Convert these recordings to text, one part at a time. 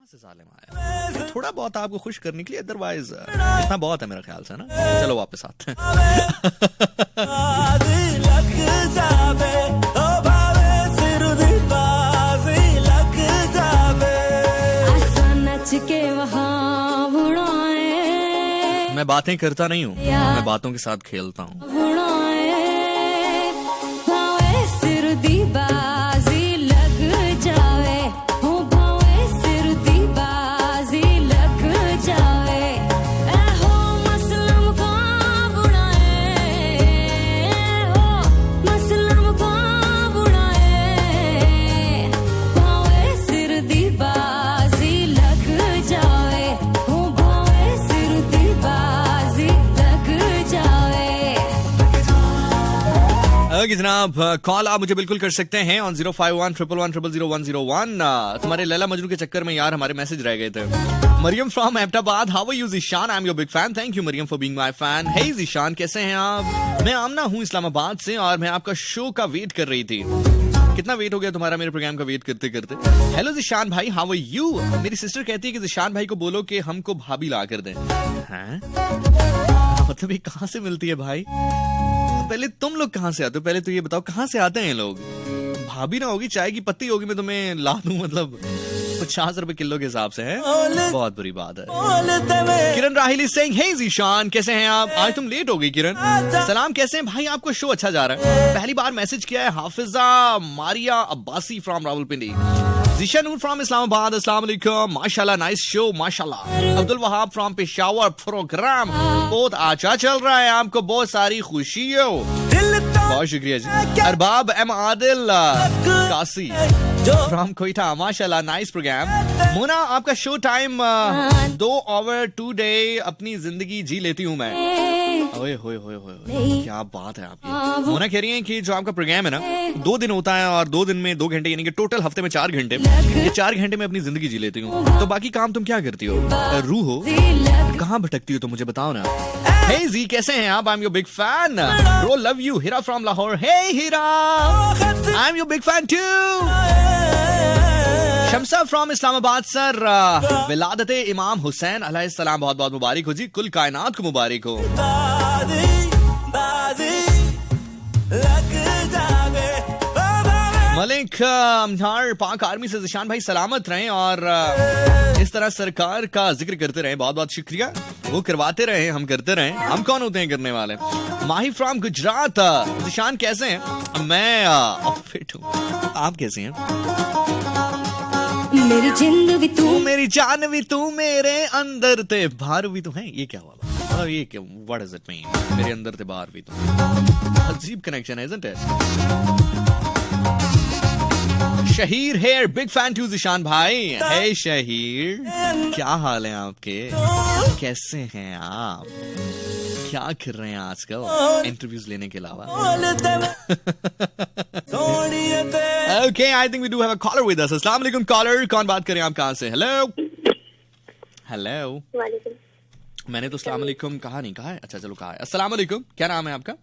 से जालिम आया, थोड़ा बहुत आपको खुश करने के लिए, अदरवाइज इतना बहुत है मेरा ख्याल से ना। चलो वापस आते हैं। मैं बातें करता नहीं हूँ, मैं बातों के साथ खेलता हूँ। जनाब कॉल आप मुझे बिल्कुल कर सकते हैं ऑन 05111001001। तुम्हारे लैला मजनू के चक्कर में यार हमारे मैसेज रह गए थे। Maryam from Ahmedabad, how are you Zeeshan, I am your big fan, thank you Maryam for being my fan. Hey Zeeshan कैसे हैं आप? मैं आमना हूँ इस्लामाबाद से और मैं आपका शो का वेट कर रही थी। कितना वेट हो गया तुम्हारा मेरे प्रोग्राम का वेट करते करते। हेलो ज़ीशान भाई, हाउ आर यू? मेरी सिस्टर कहती है कि ज़ीशान भाई को बोलो कि हमको भाभी ला कर दें। हैं? मतलब ये कहाँ से मिलती है भाई? पहले तुम लोग कहाँ से आते हो? पहले तो ये बताओ कहाँ से आते हैं लोग? भाभी ना होगी, चाय की पत्ती होगी, मैं तुम्हें ला दूं, मतलब 50 रुपए किलो के हिसाब से है। बहुत बुरी बात है। किरण राहिली सिंह, हे ज़ीशान कैसे हैं आप? आज तुम लेट हो गई किरण। सलाम, कैसे हैं भाई? आपको शो अच्छा जा रहा है। पहली बार मैसेज किया है हाफिजा मारिया अब्बासी फ्रॉम रावलपिंडी। ज़ीशा नूर फ्रॉम इस्लामाबाद, अस्सलाम वालेकुम, माशाल्लाह नाइस शो माशाल्लाह। अब्दुल वहाब फ्रॉम पेशावर, प्रोग्राम बहुत अच्छा चल रहा है, आपको बहुत सारी खुशी हो। बहुत शुक्रिया जी। अरबाब एम आदिल कासी फ्रॉम कोयटा, माशाल्लाह नाइस प्रोग्राम। मोना आपका शो टाइम 2 आवर 2 डे अपनी जिंदगी जी लेती हूँ मैं। ओए होए होए होए, क्या बात है आपकी। मोना कह रही है कि जो आपका प्रोग्राम है ना 2 दिन होता है और 2 दिन में 2 घंटे, यानी कि टोटल हफ्ते में 4 घंटे, ये 4 घंटे में अपनी जिंदगी जी लेती हूँ। तो बाकी काम तुम क्या करती हो? रूह हो कहाँ भटकती हो तो मुझे बताओ ना। हे जी कैसे हैं आप? I am your big fan bro, love you. Heera from Lahore, hey Heera I am your big fan too. Shamsa from Islamabad, sir विलादते इमाम हुसैन अलैहिस्सलाम बहुत बहुत मुबारक हो जी, कुल कायनात को मुबारक हो। मलिक पाक आर्मी से ज़ीशान भाई सलामत रहें और इस तरह सरकार का जिक्र करते रहें। बहुत बहुत शुक्रिया, वो करवाते रहे, हम करते रहे, हम कौन होते हैं करने वाले। माही फ्रॉम गुजरात, ज़ीशान कैसे हैं? मैं फिट हूँ, आप कैसे हैं? मेरी जिंद भी तू, मेरी जान भी तू, मेरे अंदर ते बाहर भी तू है। ये क्या हुआ? मतलब ये क्या, व्हाट डज इट मीन? मेरे अंदर ते बाहर भी तू, अजीब कनेक्शन है, isn't it? Shaheer here, big fan to Zeeshan भाई। हे शहीर, क्या हाल है आपके? कैसे हैं आप? क्या कर रहे हैं आजकल इंटरव्यूज लेने के अलावा? Okay, I think we do have a caller with us. अस्सलाम वालेकुम कॉलर, कौन बात कर रहे हैं आप? कहाँ से? Hello hello. मैंने तो अस्सलाम वालेकुम कहा नहीं, कहा है? अच्छा चलो कहा है। अस्सलाम वालेकुम, क्या नाम है आपका?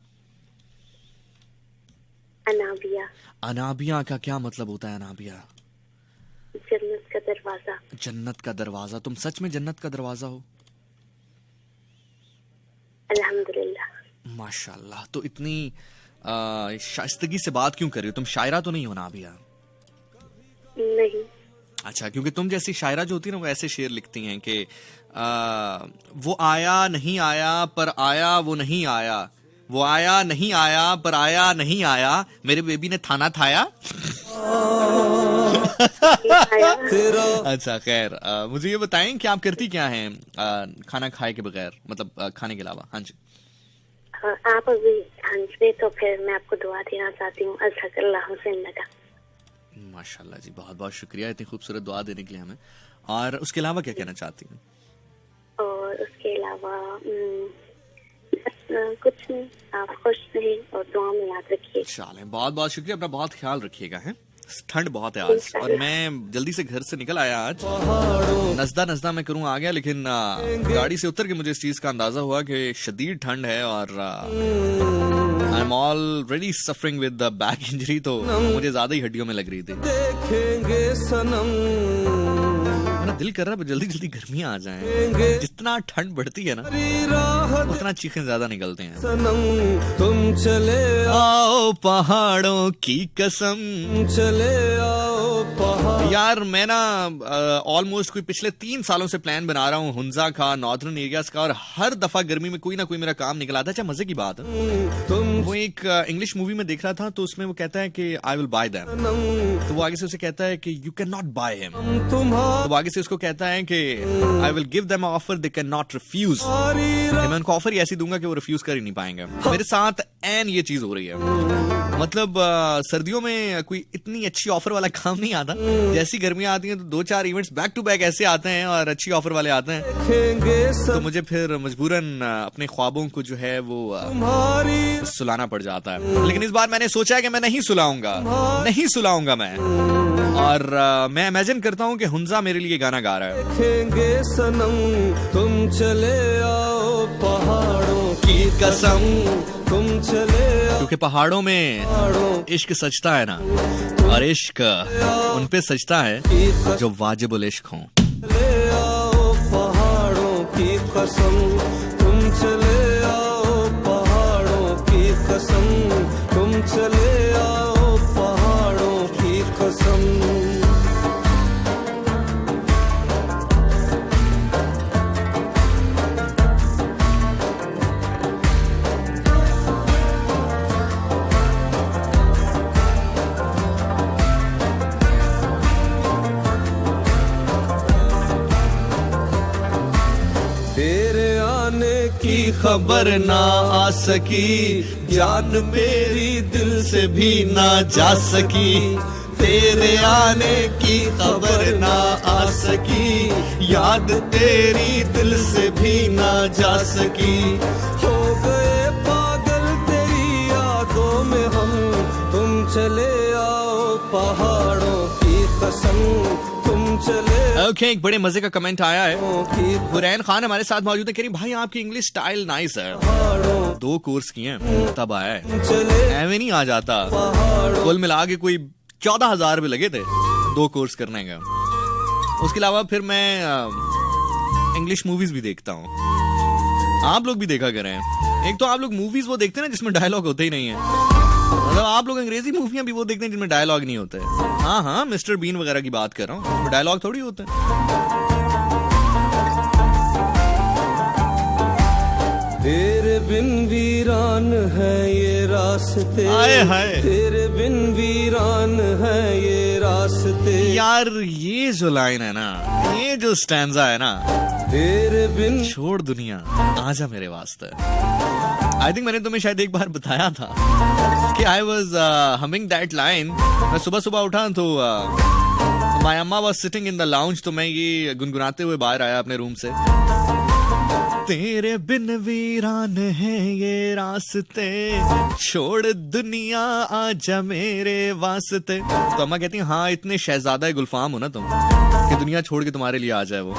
अनाबिया। अनाबिया का क्या मतलब होता है? अनाबिया जन्नत का दरवाजा। जन्नत का दरवाजा। तुम सच में जन्नत का दरवाजा हो? अल्हम्दुलिल्लाह। माशाल्लाह। तो इतनी शाइस्तगी से बात क्यों कर रही हो? तुम शायरा तो नहीं हो अनाबिया? नहीं। अच्छा, क्योंकि तुम जैसी शायरा जो होती है ना वो ऐसे शेर लिखती हैं कि वो आया नहीं आया पर आया वो नहीं आया, वो आया नहीं आया पर आया नहीं आया, मेरे बेबी ने थाना थाया। अच्छा खैर, मुझे ये बताएं कि आप करती क्या हैं खाना खाए के बगैर, मतलब खाने के अलावा? हाँ जी। आप अभी हंस रहे तो फिर मैं आपको दुआ देना चाहती हूँ। माशाल्लाह जी, बहुत बहुत शुक्रिया इतनी खूबसूरत दुआ देने के लिए हमें। और उसके अलावा क्या कहना चाहती हैं? और उसके अलावा कुछ नहीं, आप खुश रहें और दुआ में याद रखिए। चलें, बहुत बहुत शुक्रिया, अपना बहुत ख्याल रखिएगा। है ठंड बहुत है आज और मैं जल्दी से घर से निकल आया आज। नजदा मैं करूँ आ गया, लेकिन गाड़ी से उतर के मुझे इस चीज का अंदाजा हुआ कि शदीद ठंड है और I am already suffering with the back injury, तो मुझे ज्यादा ही हड्डियों में लग रही थी। देखेंगे सनम मेरा दिल कर रहा है जल्दी जल्दी गर्मियां आ जाएं। जितना ठंड बढ़ती है ना उतना चीखें ज्यादा निकलते हैं। तुम चले आओ पहाड़ों की कसम, चले आओ पहाड़। यार मैं ना ऑलमोस्ट कोई पिछले 3 सालों से प्लान बना रहा हूँ हुंजा का, नॉर्दर्न एरियाज का, और हर दफा गर्मी में कोई ना कोई मेरा काम निकल आता है। अच्छा मजे की बात है, वो एक इंग्लिश मूवी में देख रहा था तो उसमें वो कहता है कि आई विल बाय देम, तो वो आगे से उसे कहता है कि you can not buy him, तो वो आगे से उसको कहता है कि I will give them offer they can not refuse, मैं उनको ऑफर ही ऐसी दूंगा कि वो रिफ्यूज कर ही नहीं पाएंगे। मेरे साथ एन ये चीज हो रही है, मतलब सर्दियों में कोई इतनी अच्छी ऑफर वाला काम नहीं आता, जैसी गर्मियां आती हैं तो 2-4 इवेंट्स बैक टू बैक ऐसे आते हैं और अच्छी ऑफर वाले आते हैं, तो मुझे फिर मजबूरन अपने ख्वाबों को जो है वो सुलाना पड़ जाता है। लेकिन इस बार मैंने सोचा है कि मैं नहीं सुलाऊंगा मैं, और मैं इमेजिन करता हूँ कि हुंजा मेरे लिए गाना गा रहा है। देखेंगे सनम तुम चले आओ पहाड़ों की कसम, तुम चले आओ, क्योंकि पहाड़ों में इश्क सजता है ना, और इश्क उन पे सजता है जो वाजिबुल इश्क हों। चले आओ पहाड़ों की कसम, तुम चले आओ पहाड़ों की कसम, तुम चले आओ पहाड़ों की कसम। की खबर ना आ सकी, जान मेरी दिल से भी ना जा सकी, तेरे आने की खबर ना आ सकी, याद तेरी दिल से भी ना जा सकी, हो गए पागल तेरी यादों में हम, तुम चले आओ पहाड़ों की कसम, तुम चले। ओके, एक बड़े मजे का कमेंट आया है, हुरैन खान हमारे साथ मौजूद है, कह रही भाई आपकी इंग्लिश स्टाइल नाइस है, 2 कोर्स किए हैं तब आया है, ऐਵੇਂ नहीं आ जाता, कुल मिला के कोई 14,000 रुपए लगे थे 2 कोर्स करने का। उसके अलावा फिर मैं इंग्लिश मूवीज भी देखता हूँ, आप लोग भी देखा करें। एक तो आप लोग मूवीज वो देखते हैं ना जिसमें डायलॉग होते ही नहीं है, मतलब आप लोग अंग्रेजी मूवियां भी वो देखते हैं जिनमें डायलॉग नहीं होते। हाँ मिस्टर बीन वगैरह की बात कर रहा हूँ, उसमें डायलॉग थोड़ी होते हैं। तेरे बिन वीरान है ये रास्ते, हाय तेरे बिन वीरान है ये रास्ते, यार ये जो लाइन है ना, ये जो स्टैंजा है ना, तेरे बिन छोड़ दुनिया आजा मेरे वास्ते। आई थिंक मैंने तुम्हें शायद एक बार बताया था कि I was humming that line. मैं सुबह उठा तो माय अम्मा was sitting in the lounge, तो मैं ये गुनगुनाते हुए बाहर आया अपने रूम से, तेरे बिन वीरान है ये रास्ते, छोड़ दुनिया आजा मेरे वास्ते। तो अम्मा कहती हैं हाँ इतने शहजादा गुलफाम हो ना तुम कि दुनिया छोड़ के तुम्हारे लिए आ जाए वो।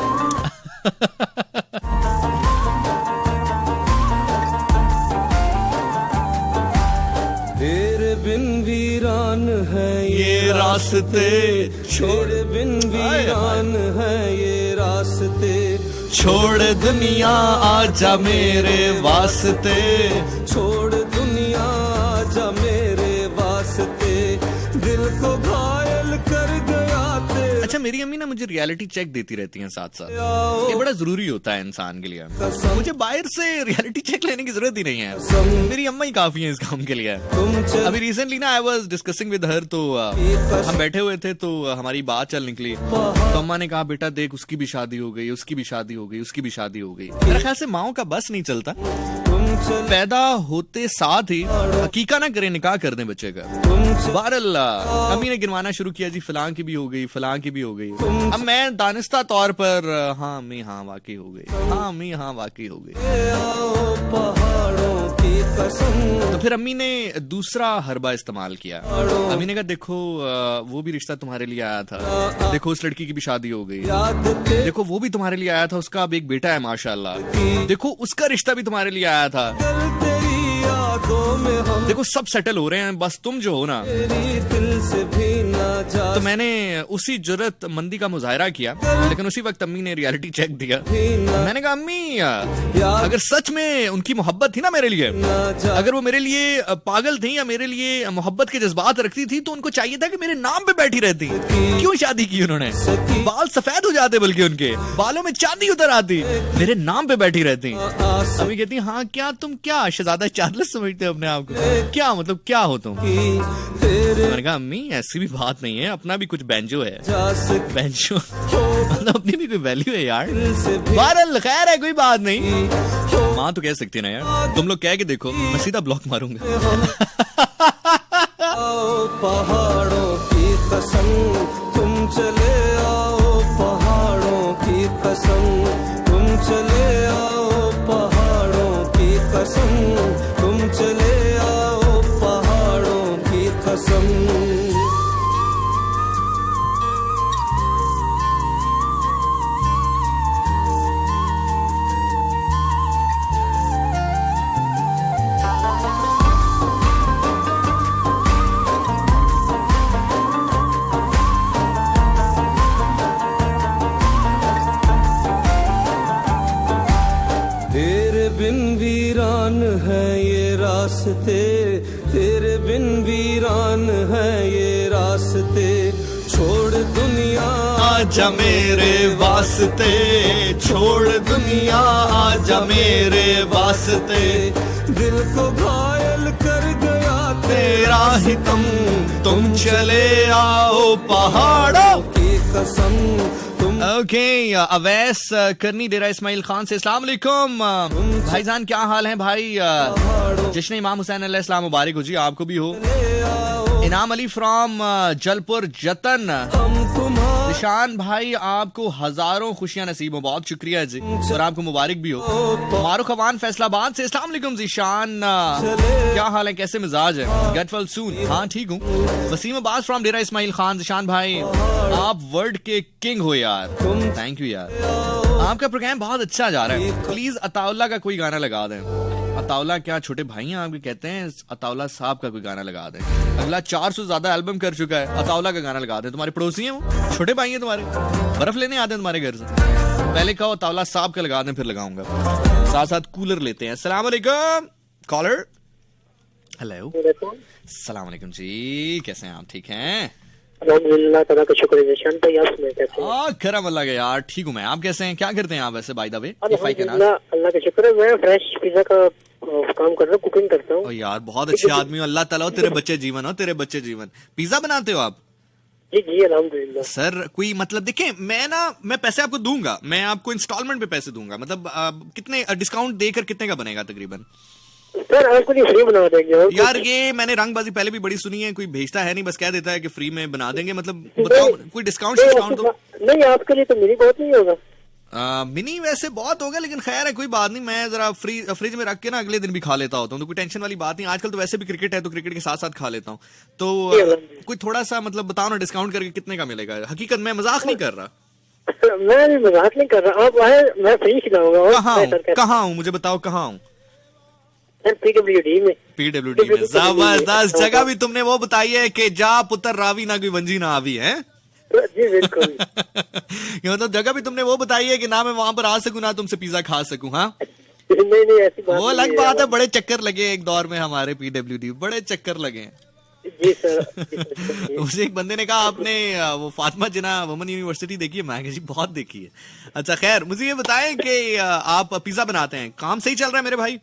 तेरे बिन वीरान है ये रास्ते, छोड़ बिन वीरान है ये रास्ते, छोड़ दुनिया आजा मेरे वास्ते, छोड़ दुनिया आजा मेरे वास्ते, दिल को घायल कर गया तेरे। अच्छा मेरी अम्मी ना मुझे रियलिटी चेक देती रहती हैं साथ साथ, ये बड़ा जरूरी होता है इंसान के लिए, मुझे बाहर से रियलिटी चेक लेने की जरूरत ही नहीं है, मेरी अम्मा ही काफी है इस काम के लिए। अभी रिसेंटली ना I was discussing with her, तो हम बैठे हुए थे तो हमारी बात चल निकली, तो अम्मा ने कहा बेटा देख उसकी भी शादी हो गई, उसकी भी शादी हो गई, उसकी भी शादी हो गई। मेरे ख्याल से माओ का बस नहीं चलता, पैदा होते साथ ही हकीका ना करे निकाह कर दें बच्चे का। बहरहाल अम्मी ने गिनवाना शुरू किया, जी फलां की भी हो गई, फलां की भी हो गई। अब मैं दानिस्ता तौर पर हाँ अम्मी हाँ वाकई हो गई, हाँ अम्मी हाँ वाकई हो गई। तो फिर अम्मी ने दूसरा हरबा इस्तेमाल किया, अम्मी ने कहा देखो वो भी रिश्ता तुम्हारे लिए आया था, देखो उस लड़की की भी शादी हो गई, देखो वो भी तुम्हारे लिए आया था, उसका अब एक बेटा है माशाल्लाह, देखो उसका रिश्ता भी तुम्हारे लिए आया था। में हम देखो सब सेटल हो रहे हैं, बस तुम जो हो ना, तेरी दिल से भी ना जा तो मैंने उसी जुर्रत मंदी का मुजाहरा किया, लेकिन उसी वक्त अम्मी ने रियलिटी चेक दिया। मैंने कहा अम्मी अगर सच में उनकी मोहब्बत थी ना मेरे लिए, अगर वो मेरे लिए पागल थी या मेरे लिए मोहब्बत के जज्बात रखती थी, तो उनको चाहिए था कि मेरे नाम पे बैठी रहती। क्यों शादी की उन्होंने? बाल सफेद हो जाते, बल्कि उनके बालों में चांदी उतर आती, मेरे नाम पे बैठी रहती। अम्मी कहती हाँ क्या तुम क्या शहजादा चार्ल्स समझते हो अपने आप को? क्या मतलब क्या हो तुम? मैंने कहा अम्मी ऐसी भी बात नहीं है, अपना भी कुछ बैंजो है, बैंजो मतलब अपनी भी कोई वैल्यू है यार। बहरहाल खैर है, कोई बात नहीं। माँ तो कह सकती है ना यार, तुम लोग कह के देखो, मैं सीधा ब्लॉक मारूंगा। पहाड़ों की कसम तुम चले आओ, पहाड़ों की कसम तुम चले आओ, पहाड़ों की कसम तुम चले आओ, पहाड़ों की कसम। तेरे बिन वीरान है ये रास्ते, तेरे बिन वीरान है ये रास्ते, छोड़ दुनिया आजा मेरे वास्ते, छोड़ दुनिया आजा मेरे वास्ते, दिल को घायल कर गया तेरा ही तुम चले आओ पहाड़ों की कसम तुम। ओके अवैस करनी डेरा इस्माइल खान से अस्सलाम वालेकुम भाईजान, क्या हाल है भाई? जश्न इमाम हुसैन अलैहि सलाम मुबारक हो जी, आपको भी हो। इनाम अली फ्रॉम जलपुर जतन, निशान भाई आपको हजारों खुशियां नसीब हो, बहुत शुक्रिया जी, और आपको मुबारक भी हो। मारूख अवान फैसलाबाद से अस्सलाम वालेकुम जीशान, क्या हाल है, कैसे मिजाज है? गेट वेल सून, हाँ ठीक हूँ। वसीम अब्बास फ्रॉम डेरा इस्माइल खान, जीशान भाई आप वर्ल्ड के किंग हो यार, थैंक यू यार, आपका प्रोग्राम बहुत अच्छा जा रहा है। प्लीज अताउल्ला का कोई गाना लगा दें। अताउल्ला क्या छोटे भाई हैं आपके? कहते हैं अताउल्ला साहब का कोई गाना लगा दें। अगला 400 से ज्यादा एल्बम कर चुका है, अताउल्ला का गाना लगा दें। तुम्हारे पड़ोसी हैं वो, छोटे भाई हैं तुम्हारे, बर्फ लेने आते हैं तुम्हारे घर से। पहले कहो अताउल्ला साहब का लगा दें, फिर लगाऊंगा। साथ साथ कूलर लेते हैं। अस्सलाम वालेकुम कॉलर। हेलो अस्सलाम वालेकुम जी, कैसे हैं आप? ठीक हैं अल्हम्दुलिल्लाह, तआला का शुक्र है। शान भाई आप सुनाइए कैसे हैं? करम अल्लाह का यार, ठीक हूँ मैं, आप कैसे हैं? क्या करते हैं आप वैसे बाय द वे? अल्हम्दुलिल्लाह, अल्लाह का शुक्र है। मैं फ्रेश पिज्जा का काम कर रहा हूँ, कुकिंग करता हूँ। यार बहुत अच्छे आदमी हो, अल्लाह ताला हो तेरे बच्चे जीवन हो, तेरे बच्चे जीवन। पिज्जा बनाते हो आप? जी जी अल्हम्दुलिल्लाह। सर कोई मतलब देखें, मैं पैसे आपको दूंगा, मैं आपको इंस्टॉलमेंट पे पैसे दूंगा, मतलब कितने डिस्काउंट देकर कितने का बनेगा तकरीबन? सर आपको नहीं फ्री बना देंगे यार। ये मैंने रंगबाजी पहले भी बड़ी सुनी है, कोई भेजता है नहीं, बस कह देता है कि फ्री में बना देंगे, मतलब बताओ कोई डिस्काउंट दो। नहीं आपके लिए तो मिनी बहुत नहीं होगा। मिनी वैसे बहुत होगा, लेकिन खैर है कोई बात नहीं, मैं जरा फ्रिज में रख के ना अगले दिन भी खा लेता होता हूँ, तो कोई टेंशन वाली बात नहीं। आजकल तो वैसे भी क्रिकेट है, तो क्रिकेट के साथ साथ खा लेता हूँ। तो कोई थोड़ा सा मतलब बताओ ना, डिस्काउंट करके कितने का मिलेगा? हकीकत मैं मजाक नहीं कर रहा। मैं भी मजाक नहीं कर रहा, आप आए मैं फ्री खिलाऊंगा। कहाँ हूँ मुझे बताओ, कहाँ हूँ? PWD में। PWD में जबरदस्त जगह भी तुमने वो बताई है कि जा पुत्र रावी ना कोई वंजी ना आवी है। जी बिल्कुल। मतलब जगह भी तुमने वो बताई है कि ना मैं वहां पर आ सकूं ना तुमसे पिज्जा खा सकूं। हाँ नहीं ऐसी बात वो अलग बात है, बड़े चक्कर लगे एक दौर में हमारे PWD, बड़े चक्कर लगे। जी सर। मुझे एक बंदे ने कहा आपने वो फातिमा जिन्ना वुमन यूनिवर्सिटी देखी है? मैं जी बहुत देखी है। अच्छा खैर मुझे ये बताएं कि आप पिज्जा बनाते हैं, काम सही चल रहा है मेरे भाई?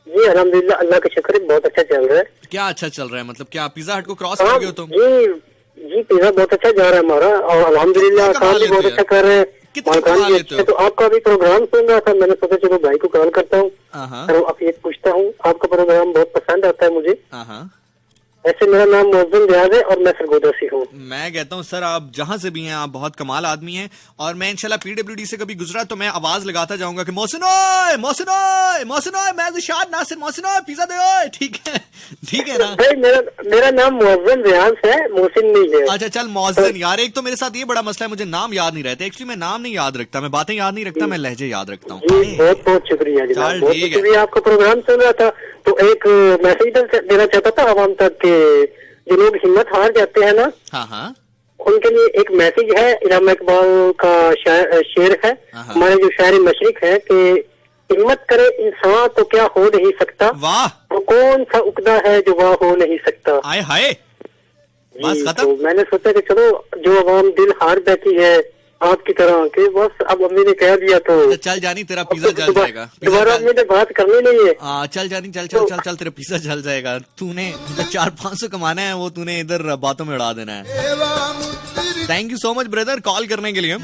जी अल्हम्दुलिल्लाह, अल्लाह का शुक्र है, बहुत अच्छा चल रहा है। क्या अच्छा चल रहा है मतलब? क्या पिज्जा हट को क्रॉस कर गए हो तुम? जी पिज्जा बहुत अच्छा जा रहा है हमारा, और अल्हम्दुलिल्लाह काम भी बहुत अच्छा कर रहे हैं। तो आपका भी प्रोग्राम सुन रहा था, मैंने सोचा चलो भाई को कॉल करता हूँ और आप ये पूछता हूँ। आपका प्रोग्राम बहुत पसंद आता है मुझे। ऐसे मेरा नाम मोहसिन रियाज है और मैं सरगोदा से हूँ। मैं कहता हूँ सर आप जहां से भी हैं आप बहुत कमाल आदमी हैं, और मैं इंशाल्लाह पीडब्ल्यूडी से कभी गुजरा तो मैं आवाज लगाता जाऊंगा कि मोहसिन ओए मोहसिन ओए मोहसिन ओए, मैं जिशान नासिर, मोहसिन ओए पिज्जा दे ओए। ठीक है ना भाई? मेरा नाम मोहसिन रियाज है, मोहसिन नहीं है। अच्छा चल मोहसिन। यार एक तो मेरे साथ ये बड़ा मसला है, मुझे नाम याद नहीं रहते। एक्चुअली मैं नाम नहीं याद रखता, मैं बातें याद नहीं रखता, मैं लहजे याद रखता हूँ। बहुत बहुत शुक्रिया जी, चल, बहुत ठीक है। शुक्रिया। आपका प्रोग्राम सुन रहा था तो एक मैसेज देना चाहता था आवाम तक के जो लोग हिम्मत हार जाते हैं ना, हाँ उनके लिए एक मैसेज है। इलामा इकबाल का शेर है, हमारे जो शायर मशरिक है कि हिम्मत करे इंसान तो क्या हो नहीं सकता, वाह, वो कौन सा उकदा है जो वह हो नहीं सकता। आए हाय, बस खत्म। तो मैंने सोचा कि चलो जो आवाम दिल हार बैठी है आपकी तरह के, बस अब अम्मी ने कह दिया तो चल जानी तेरा पिज्जा जल जाएगा। दोबारा अम्मी ने बात करनी नहीं है। चल जानी, चल तेरा पिज्जा जल जाएगा। तूने 400-500 कमाना है, वो तूने इधर बातों में उड़ा देना है। Thank you so much brother call करने के लिए।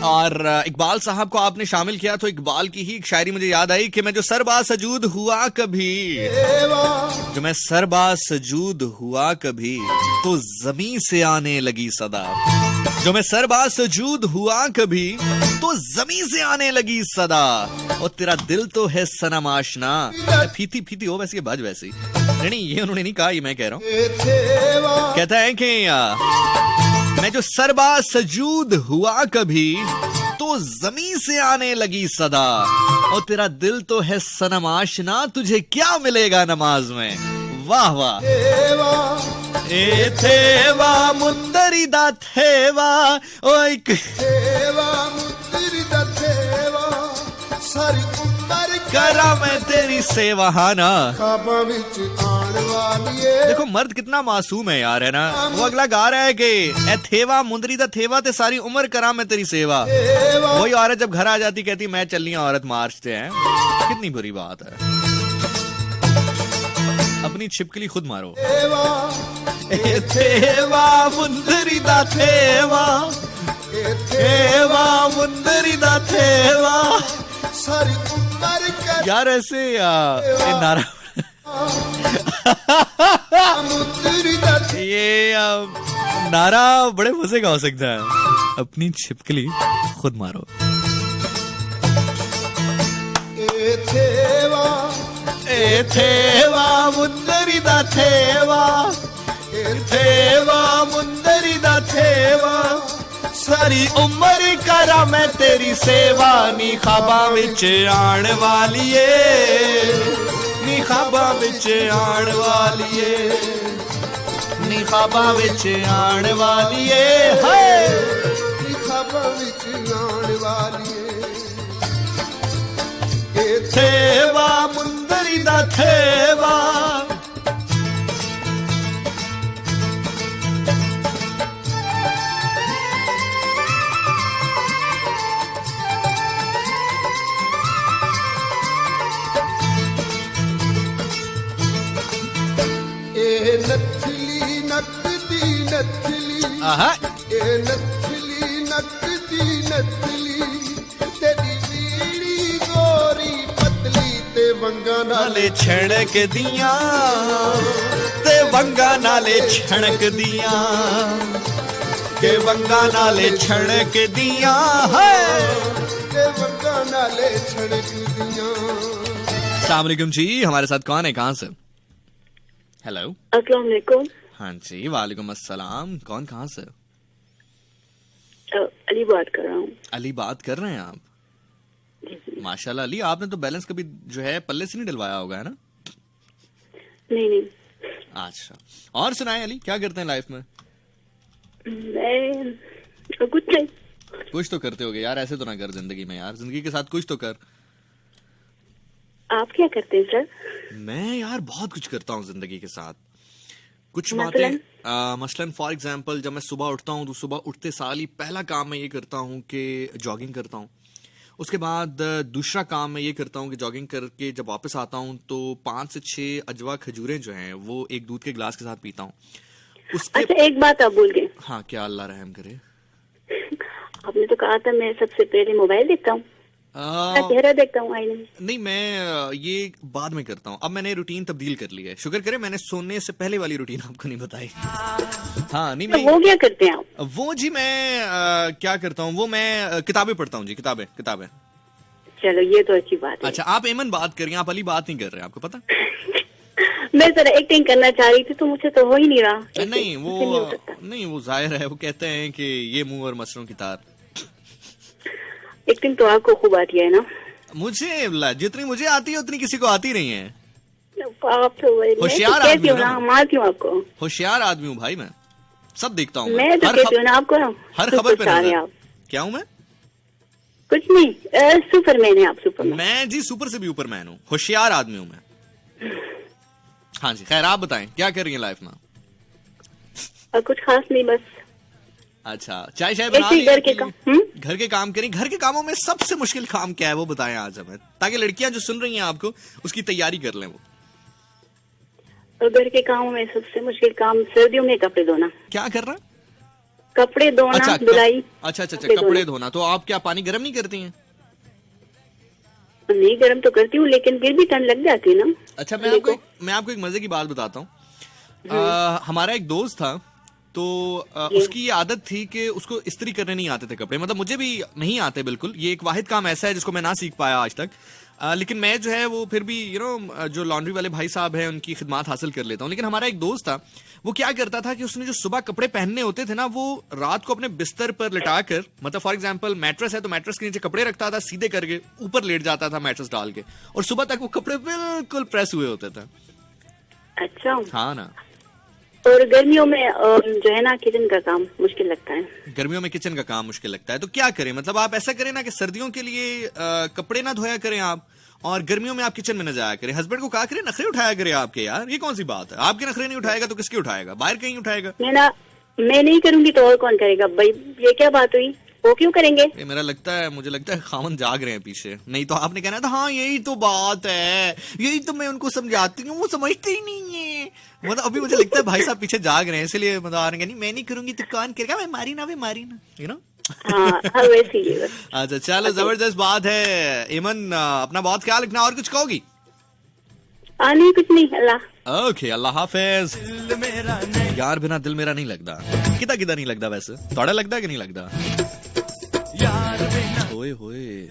और इकबाल साहब को आपने शामिल किया तो इकबाल की ही एक शायरी मुझे याद आई कि मैं जो सरबा सजूद हुआ कभी, जो मैं सरबा सजूद हुआ कभी तो जमीन से आने लगी सदा, जो मैं सरबा सजूद हुआ कभी तो जमीन से आने लगी सदा, और तेरा दिल तो है सनम आशना। फीती फीती हो वैसी बाज वैसी नहीं, ये उन्होंने नहीं कहा, ये मैं कह रहा हूँ। कहता है कि मैं जो सरबा सजूद हुआ कभी तो जमीन से आने लगी सदा, और तेरा दिल तो है सनम आशना, तुझे क्या मिलेगा नमाज में। वाह वाह। ए थेवा मुंदरी दा थेवा ओए थेवा मुंदरी दा थेवा सारी उम्र करा मैं तेरी सेवा। हाँ ना, देखो मर्द कितना मासूम है यार, है ना। वो अगला गा रहा है कि ए थेवा मुंदरी दा थेवा ते सारी उम्र करा मैं तेरी सेवा। वही औरत जब घर आ जाती कहती मैं चलनी औरत मार्चते हैं। कितनी बुरी बात है। अपनी छिपकली खुद मारो। ए थेवा मुंदरी दा थेवा, थेवा मुंदरी दा थेवा सारी उम्र कर। यार ऐसे नारा ये नारा बड़े मजे का हो सकता है। अपनी छिपकली खुद मारो। ए थेवा मुंदरी दा थेवा, थेवा मुंदरी दा थेवा सारी उम्र करा मैं तेरी सेवा। नी खाबा विच आण वालीए, नी खाबा विच आण वालीए, नी खाबा विच आण वालीए, हाय नी खाबा विच आण वालीए। ए थेवा मुंदरी दा थेवा। नथली नकदी नथली, ए नथली नकदी नथली, तेरी वीड़ी गोरी पतली ते वंगा नाले छणक दिया, ते वंगा नाले छणक दिया, के वंगा नाले छणक दिया है, के वंगा नाले छणक दिया। अस्सलाम वालेकुम जी, हमारे साथ कौन है, कहाँ से? हेलो, अस्सलाम वालेकुम। हाँ जी वालेकुम अस्सलाम। कौन कहाँ से? अली बात कर रहा हूँ। अली बात कर रहे हैं आप? माशाल्लाह अली, आपने तो बैलेंस कभी जो है पल्ले से नहीं डलवाया होगा, है ना? नहीं। अच्छा, और सुनाए अली, क्या करते हैं लाइफ में? मैं कुछ नहीं। कुछ तो करते होगे यार, ऐसे तो ना कर जिंदगी में यार, जिंदगी के साथ कुछ तो कर। आप क्या करते हैं सर? मैं यार बहुत कुछ करता हूँ जिंदगी के साथ। कुछ बातें मसलन फॉर एग्जांपल, जब मैं सुबह उठता हूँ तो सुबह उठते साल ही पहला काम मैं ये करता हूँ कि जॉगिंग करता हूँ। उसके बाद दूसरा काम मैं ये करता हूँ कि जॉगिंग करके जब वापस आता हूँ तो 5 से 6 अजवा खजूरें जो हैं वो एक दूध के गिलास के साथ पीता हूँ। उसके अच्छा, एक बात आप भूल गए। हाँ, क्या? अल्लाह रहम करे। आपने तो कहा था मैं सबसे पहले मोबाइल देखता हूँ। मैं चेहरा देखता हूँ आईने में। नहीं, मैं ये बाद में करता हूँ। अब मैंने रूटीन तब्दील कर ली है। शुक्र करे मैंने सोने से पहले वाली रूटीन आपको नहीं बताई। हाँ नहीं, तो मैं वो क्या करते हैं आप? वो जी मैं क्या करता हूँ, वो मैं किताबें पढ़ता हूँ जी, किताबें। चलो ये तो अच्छी बात है। अच्छा, आप एमन बात कर रही हैं, आप अली बात नहीं कर रहे हैं, आपको पता? मैं जरा एक्टिंग करना चाह रही थी तो मुझे तो हो ही नहीं रहा। नहीं हो सकता। वो जाहिर है, वो कहते हैं कि ये मुंह और मसलों की तार। एक्टिंग तो आपको खूब आती है ना? मुझे जितनी मुझे आती है उतनी किसी को आती नहीं है। आप तो होशियार कहती आदमी हूँ हूँ ना, ना। मारती हूँ आपको। होशियार आदमी हूँ भाई, मैं सब देखता हूँ। मैं तो कहती हूँ ना आपको, हर खबर पे सुपरस्टार है नजर। आप। क्या हूँ मैं? कुछ नहीं, सुपरमैन है आप, सुपरमैन। मैं जी सुपर से भी ऊपर मैन हूँ, होशियार आदमी हूँ मैं। हाँ जी, खैर आप बताएं क्या कर रही हैं लाइफ में? और कुछ खास नहीं, बस अच्छा, चाय बना ऐसे ही ली? घर के काम। घर के काम करें। घर के कामों में सबसे मुश्किल काम क्या है वो बताएं आज हमें, ताकि लड़कियां जो सुन रही हैं आपको उसकी तैयारी कर लें वो। और घर के कामों में सबसे मुश्किल काम सर्दियों में कपड़े धोना। क्या कर रहा है? कपड़े धोना, धुलाई। अच्छा, कपड़े धोना। तो आप क्या पानी गर्म नहीं करती हैं? नहीं, गर्म तो करती हूँ लेकिन फिर भी ठंड लग जाती है ना। अच्छा, मैं आपको एक मजे की बात बताता हूँ। हमारा एक दोस्त था, तो उसकी ये आदत थी कि उसको इस्त्री करने नहीं आते थे कपड़े। मतलब मुझे भी नहीं आते बिल्कुल, ये एक वाहिद काम ऐसा है जिसको मैं ना सीख पाया आज तक। लेकिन मैं जो है वो फिर भी जो लॉन्ड्री वाले भाई साहब हैं उनकी खिदमत हासिल कर लेता हूँ। लेकिन हमारा एक दोस्त था, वो क्या करता था कि उसने जो सुबह कपड़े पहनने होते थे ना, वो रात को अपने बिस्तर पर लिटा कर, मतलब फॉर एग्जांपल मैट्रेस है तो मैट्रेस के नीचे कपड़े रखता था, सीधे करके ऊपर लेट जाता था मैट्रेस डाल के, और सुबह तक वो कपड़े बिल्कुल प्रेस हुए होते थे। अच्छा। हाँ ना। और गर्मियों में जो है ना, किचन का काम मुश्किल लगता है। गर्मियों में किचन का काम मुश्किल लगता है, तो क्या करें? मतलब आप ऐसा करें ना कि सर्दियों के लिए कपड़े ना धोया करें आप, और गर्मियों में आप किचन में न जाया करें। हस्बैंड को कहा करें नखरे उठाया करे आपके। यार ये कौन सी बात है? आपके नखरे नहीं उठाएगा तो किसके उठाएगा? बाहर कहीं उठाएगा। मैं नहीं करूंगी तो और कौन करेगा भाई? ये क्या बात हुई? वो क्यों करेंगे? मुझे लगता है खामन जाग रहे हैं पीछे। नहीं तो आपने कहना था हाँ यही तो बात है, यही तो मैं उनको समझाती हूँ, वो समझते ही नहीं है। मतलब अभी मुझे लगता है भाई साहब पीछे जाग रहे हैं, इसलिए मतलब आ रहे हैं, नहीं मैं नहीं करूंगी तो कौन करेगा? मैं मारी ना यू नो। वैसे ही। अच्छा चलो, जबरदस्त बात है। इमन अपना बहुत ख्याल रखना। और कुछ कहोगी? नहीं, कुछ नहीं। अल्लाह। ओके, अल्लाह हाफिज। यार बिना दिल मेरा नहीं लगता। किदा नहीं लगता वैसे? थोड़ा लगता कि नहीं लगता? होए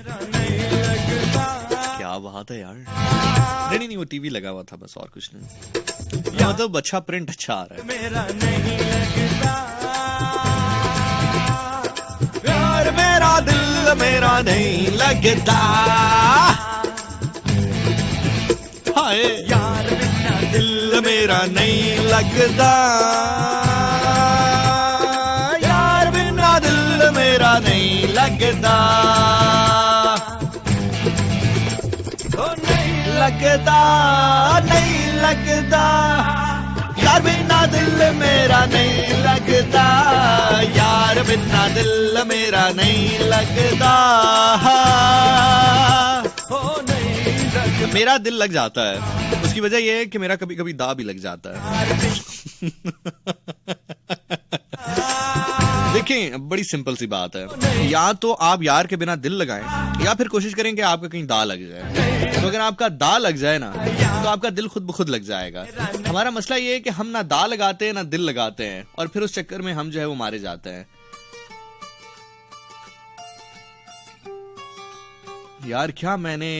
क्या बात है यार। नहीं वो टीवी लगा हुआ था बस, और कुछ नहीं। मतलब अच्छा प्रिंट अच्छा आ रहा है। यार मेरा दिल मेरा नहीं लगता, हाय यार मेरा दिल मेरा नहीं लगता, यार बिना दिल मेरा नहीं लगता, नहीं लगता, यार बिना दिल मेरा नहीं लगता, यार बिना दिल मेरा नहीं लगता। मेरा दिल लग जाता है, उसकी वजह यह है कि मेरा कभी कभी दांव भी लग जाता है। देखें बड़ी सिंपल सी बात है, या तो आप यार के बिना दिल लगाएं या फिर कोशिश करें कि आपका कहीं दांव लग जाए। तो अगर आपका दांव लग जाए ना तो आपका दिल खुद ब खुद लग जाएगा। हमारा मसला ये है कि हम ना दांव लगाते हैं ना दिल लगाते हैं, और फिर उस चक्कर में हम जो है वो मारे जाते हैं। यार क्या मैंने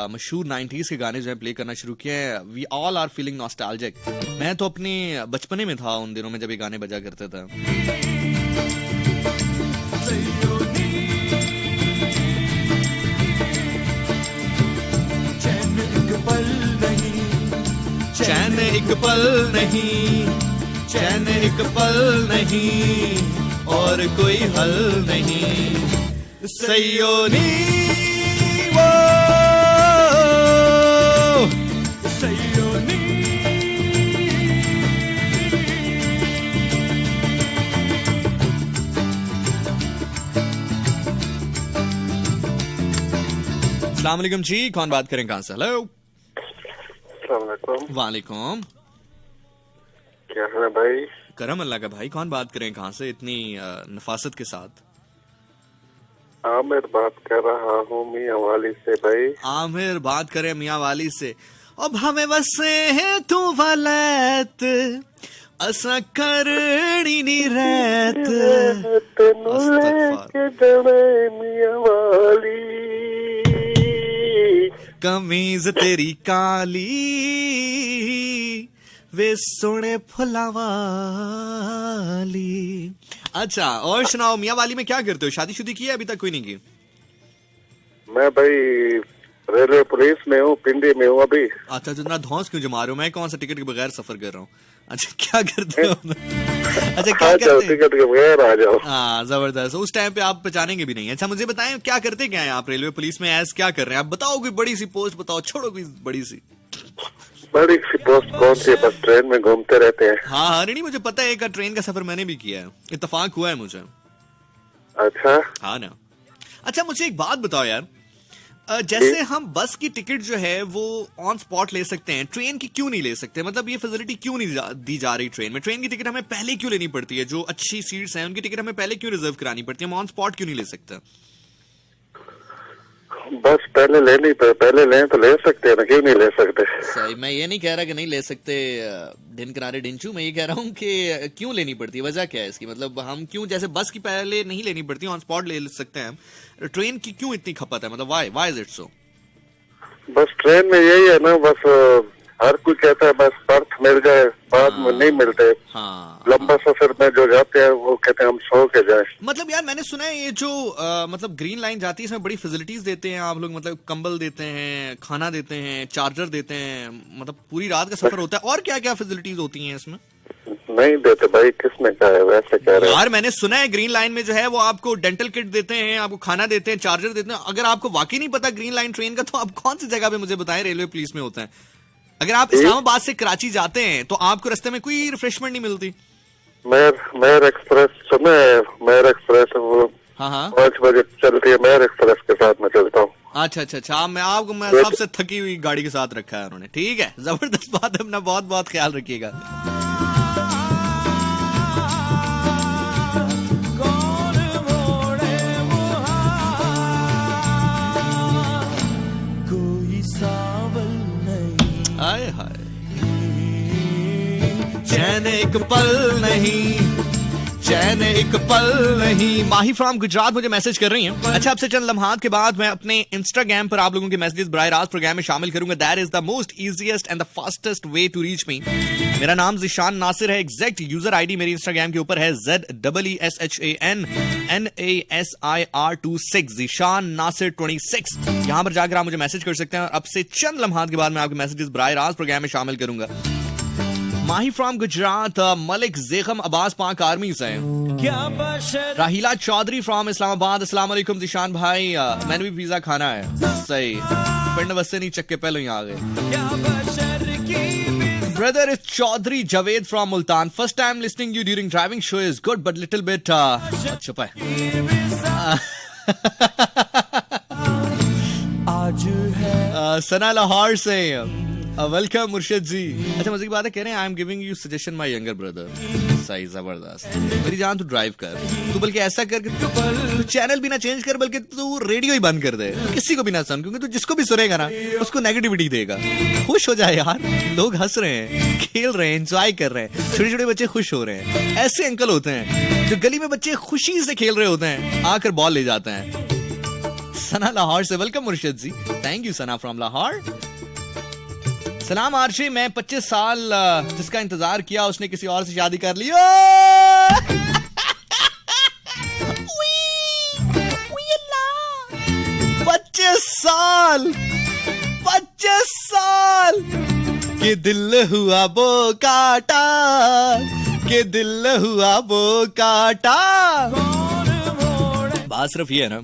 मशहूर 90s के गाने जो है प्ले करना शुरू किए हैं। We all are feeling nostalgic. मैं तो अपने बचपने में था उन दिनों में जब ये गाने बजा करते थे। चैन एक पल नहीं, चैन एक पल नहीं, और कोई हल नहीं, सयोनी वो सयोनी। अस्सलाम वालेकुम जी, कौन बात करें, कहां से? हेलो। वालेकुम। क्या है भाई? करम अल्लाह का भाई, कौन बात करें, कहां से इतनी नफासत के साथ? आमिर बात कर रहा हूँ मियाँ वाली से भाई। आमिर बात करे मियाँ वाली से। अब हमें बसे है तू वलैत असा करनी नहीं रहत मियाँ वाली कमीज तेरी काली वे सोने फुला वाली। अच्छा, और सुनाओ मियाँ वाली में क्या करते हो? शादी की है अभी तक? कोई नहीं की? मैं भाई रेलवे पुलिस में हूँ, पिंडी में हूँ अभी। अच्छा, तो इतना धौंस क्यों जमा रहे हो? मैं कौन सा टिकट के बगैर सफर कर रहा हूँ। अच्छा, क्या करते हो? अच्छा, क्या करते हैं? टिकट के बगैर आ जाओ। हाँ, जबरदस्त। उस टाइम पे आप पहचानेंगे भी नहीं। अच्छा, मुझे बताएं क्या करते क्या हैं आप रेलवे पुलिस में? एज क्या कर रहे हैं आप? बताओ कोई बड़ी सी पोस्ट बताओ, छोड़ो कोई बड़ी सी। बड़ी सी पोस्ट कौन सी? बस ट्रेन में घूमते रहते हैं। हाँ, नहीं मुझे पता है, एक ट्रेन का सफर मैंने भी किया है, इत्तेफाक हुआ है मुझे। अच्छा, हाँ ना। अच्छा, मुझे एक बात बताओ यार, जैसे हम बस की टिकट जो है वो ऑन स्पॉट ले सकते हैं, ट्रेन की क्यों नहीं ले सकते? मतलब ये फैसिलिटी क्यों नहीं दी जा रही ट्रेन में? ट्रेन की टिकट हमें पहले क्यों लेनी पड़ती है? जो अच्छी सीट्स हैं उनकी टिकट हमें पहले क्यों रिजर्व करानी पड़ती है? हम ऑन स्पॉट क्यों नहीं ले सकते? बस पहले लें तो ले सकते हैं ना, क्यों नहीं ले सकते? सही, मैं ये नहीं कह रहा कि नहीं ले सकते दिन किनारे डिंचू, मैं ये कह रहा हूँ कि क्यों लेनी पड़ती है, वजह क्या है इसकी? मतलब हम क्यों, जैसे बस की पहले नहीं लेनी पड़ती, ऑन स्पॉट ले सकते हैं, ट्रेन की क्यों इतनी खपत है? मतलब why is it so? Bus train में यही है ना, बस हर कोई कहता है बस बर्थ मिल जाए, बाद में नहीं मिलते। हाँ, लंबा सफर में जो जाते हैं वो कहते हैं हम सो के जाए। मतलब यार मैंने सुना है ये जो मतलब ग्रीन लाइन जाती है इसमें बड़ी फैसिलिटीज देते हैं आप लोग, मतलब कंबल देते हैं, खाना देते हैं, चार्जर देते हैं, मतलब पूरी रात का सफर होता है। और क्या क्या फैसिलिटीज होती हैं इसमें? नहीं देते भाई, किसने कहा है? वैसे कह रहे हैं यार, मैंने सुना है ग्रीन लाइन में जो है वो आपको डेंटल किट देते हैं, आपको खाना देते हैं, चार्जर देते हैं। अगर आपको वाकई नहीं पता ग्रीन लाइन ट्रेन का, तो आप कौन सी जगह पे मुझे बताएं रेलवे पुलिस में होता है? अगर आप इस्लामाबाद से कराची जाते हैं तो आपको रास्ते में कोई रिफ्रेशमेंट नहीं मिलती? मेयर एक्सप्रेस सुना है? मेयर एक्सप्रेस वो हाँ 5 बजे चलती है, मेयर एक्सप्रेस के साथ में चलता हूँ। अच्छा, मैं सबसे थकी हुई गाड़ी के साथ रखा है उन्होंने। ठीक है, जबरदस्त बात है, अपना बहुत बहुत ख्याल रखिएगा। हाय हाय, चैन एक पल नहीं, चैन एक पल नहीं। माही फ्रॉम गुजरात मुझे मैसेज कर रही हैं। अच्छा, आपसे चंद लम्हात के बाद मैं अपने इंस्टाग्राम पर आप लोगों के मैसेजेस बराह रास्त प्रोग्राम में शामिल करूंगा। That is the most easiest and the fastest way to reach me. मेरा नाम ज़ीशान नासिर है, एग्जैक्ट यूजर आईडी मेरी इंस्टाग्राम के ऊपर है ZEESHAN NASIR26, ज़ीशान नासिर 26। यहां पर जाकर आप मुझे मैसेज कर सकते हैं। अब से चंद लम्हात के बाद मैं आपके मैसेजेस बराह रास्त प्रोग्राम में शामिल करूंगा। माही फ्रॉम गुजरात, मलिक ज़ेखम अब्बास पाक आर्मी से, राहिला चौधरी फ्रॉम इस्लामाबाद, अस्सलाम वालेकुम ज़ीशान भाई, मैंने भी पिज्जा खाना है। सही, पिंड बस्से नहीं चक्के पहले ही आ गए। Brother is Chaudhary Javed from Multan. First time listening you during driving show is good but little bit चुप है। सना लाहौर से, वेलकम मुर्शिद जी। अच्छा, मजे की बात है, कह रहे हैं I am giving you suggestion my younger brother. सही, जबरदस्त। मेरी जान तू ड्राइव कर, तू बल्कि ऐसा कर, तू चैनल भी ना चेंज कर, बल्कि तू रेडियो ही बंद कर दे, किसी को भी ना सुन, क्योंकि तू जिसको भी सुनेगा ना उसको नेगेटिविटी देगा। खुश हो जाए यार, लोग हंस रहे हैं, खेल रहे हैं, एंजॉय कर रहे हैं, छोटे छोटे बच्चे खुश हो रहे हैं। ऐसे अंकल होते हैं जो गली में बच्चे खुशी से खेल रहे होते हैं, आकर बॉल ले जाते हैं। सना लाहौर से, welcome Murshid ji, thank you Sana from Lahore. सलाम आरशी, मैं 25 साल जिसका इंतजार किया उसने किसी और से शादी कर ली। 25 साल के दिल हुआ वो काटा, के दिल हुआ वो काटा। बात सिर्फ ये है ना,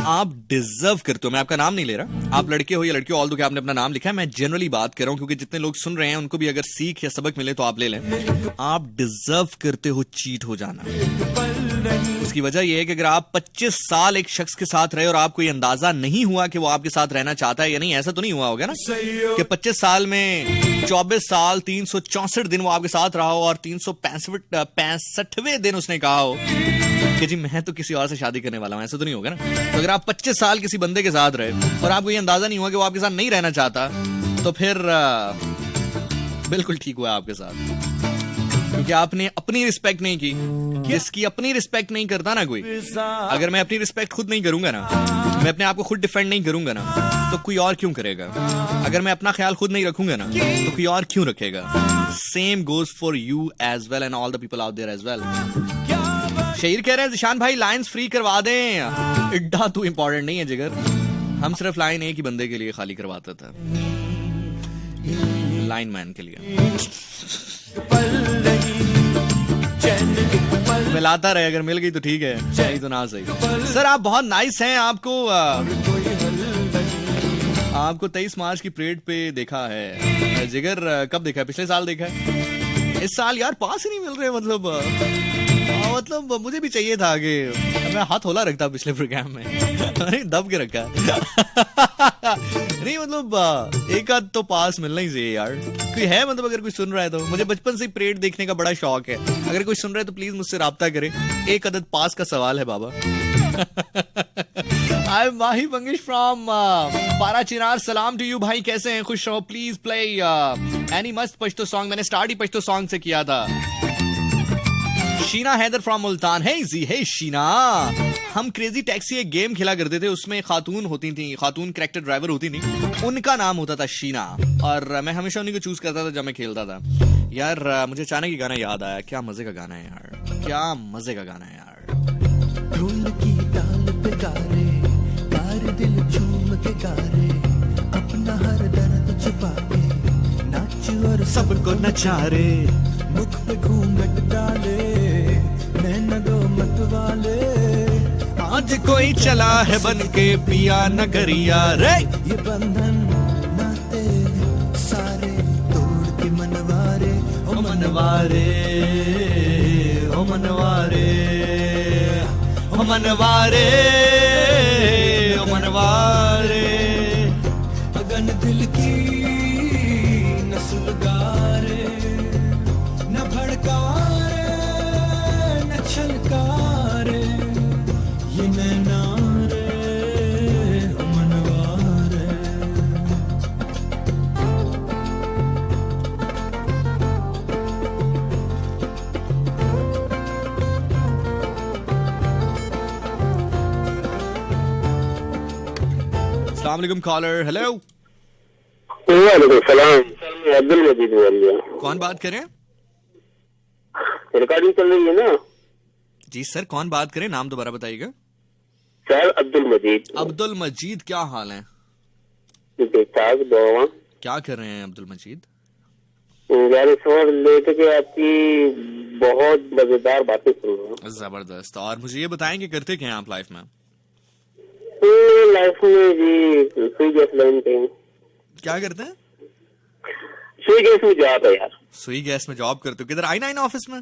आप डिजर्व करते हो, मैं आपका नाम नहीं ले रहा, आप लड़के हो या लड़की हो, ऑल्दो कि आपने अपना नाम लिखा है, मैं जनरली बात कर रहा हूं, क्योंकि जितने लोग सुन रहे हैं उनको भी अगर सीख या सबक मिले तो आप ले लें। आप डिजर्व करते हो चीट हो जाना। उसकी वजह यह है कि अगर आप 25 साल एक शख्स के साथ रहे और आपको ये अंदाजा नहीं हुआ कि वो आपके साथ रहना चाहता है या नहीं, ऐसा तो नहीं हुआ होगा ना कि 25 साल में 24 साल 364 दिन वो आपके साथ रहा हो और 365वें दिन उसने कहा हो कि जी मैं तो किसी और से शादी करने वाला हूँ, ऐसा तो नहीं होगा ना। तो अगर आप 25 साल किसी बंदे के साथ रहे और आपको ये अंदाजा नहीं हुआ कि वो आपके साथ नहीं रहना चाहता, तो फिर बिल्कुल ठीक हुआ आपके साथ, क्योंकि आपने अपनी रिस्पेक्ट नहीं की। जिसकी अपनी रिस्पेक्ट नहीं करता ना कोई, अगर मैं अपनी रिस्पेक्ट खुद नहीं करूंगा ना, मैं अपने आप को खुद डिफेंड नहीं करूंगा ना, तो कोई और क्यों करेगा। अगर मैं अपना ख्याल खुद नहीं रखूंगा ना, तो कोई और क्यों रखेगा। Same goes for you as well and all the people out there as well. Shaheer कह रहे हैं जिशान भाई लाइंस फ्री करवा दें। इड्डा तू इंपॉर्टेंट नहीं है जिगर, हम सिर्फ लाइन एक ही बंदे के लिए खाली करवाता था, लाइन मैन के लिए। मिलाता रहे, अगर मिल गई तो ठीक है, नहीं तो ना सही। सर आप बहुत नाइस हैं, आपको 23 मार्च की परेड पे देखा है। जिगर कब देखा है? पिछले साल देखा है? इस साल यार पास ही नहीं मिल रहे, मतलब मुझे भी चाहिए था कि मैं हाथ होला रखता पिछले प्रोग्राम में। अरे दब के रखा नहीं, मतलब एक आध तो पास मिलना ही चाहिए यार। कोई है मतलब अगर कोई सुन रहा है तो, मुझे बचपन से परेड देखने का बड़ा शौक है। अगर कोई सुन रहा है तो प्लीज मुझसे राब्ता करें, एक अदद पास का सवाल है बाबा। I am Mahi Mangesh from Parachinar, सलाम टू यू भाई, कैसे हैं? खुश रहो। प्लीज प्ले एनी मस्त पश्तो सॉन्ग। मैंने स्टार्ट ही पश्तो सॉन्ग से किया था। शीना हैदर फ्रॉम मुल्तान, हे जी हे शीना। हम क्रेजी टैक्सी एक गेम खेला करते थे, उसमें खातून होती थी, खातून कैरेक्टर ड्राइवर होती थी, उनका नाम होता था शीना, और मैं हमेशा उन्हीं को चूज करता था जब मैं खेलता था। यार मुझे अचानक ये गाना याद आया, क्या मजे का गाना है यार, क्या मजे का गाना है यार। ढोल की ताल पे गारे, बार दिल झूम के गारे, अपना हर दर्द छुपा के नाच और सबको नचा रे, मुख पे घूंघट डाले, नैना दो मत वाले, आज कोई चला है बन के पिया नगरिया रे। ये बंधन नाते सारे तोड़ के मनवारे, ओ मनवारे, ओ मनवारे, ओ मनवारे, ओ मनवारे। अगन दिल की नस्ल गारे, न भड़कारे न छलकारे, ये नैना रे ओ मनवारे। अस्सलाम वालेकुम कॉलर, हेलो। वालेकुम सलाम, अब्दुल मजीद बोल रहा हूं। कौन बात कर रहे हैं? रिकॉर्डिंग चल रही है ना? जी सर, कौन बात करें? नाम दोबारा बताइएगा। सर अब्दुल मजीद। अब्दुल मजीद, क्या हाल है? क्या कर रहे हैं अब्दुल मजीद? यार इस वक्त लेट के आपकी बहुत मजेदार बातें सुन रहा हूँ। जबरदस्त। और मुझे ये बताएं कि करते क्या हैं आप लाइफ में? लाइफ में जी सुई गैस लाइन पे। क्या करते हैं? सुई गैस में जॉब है यार। सुई गैस में जॉब करते हो? किधर, I9 ऑफिस में?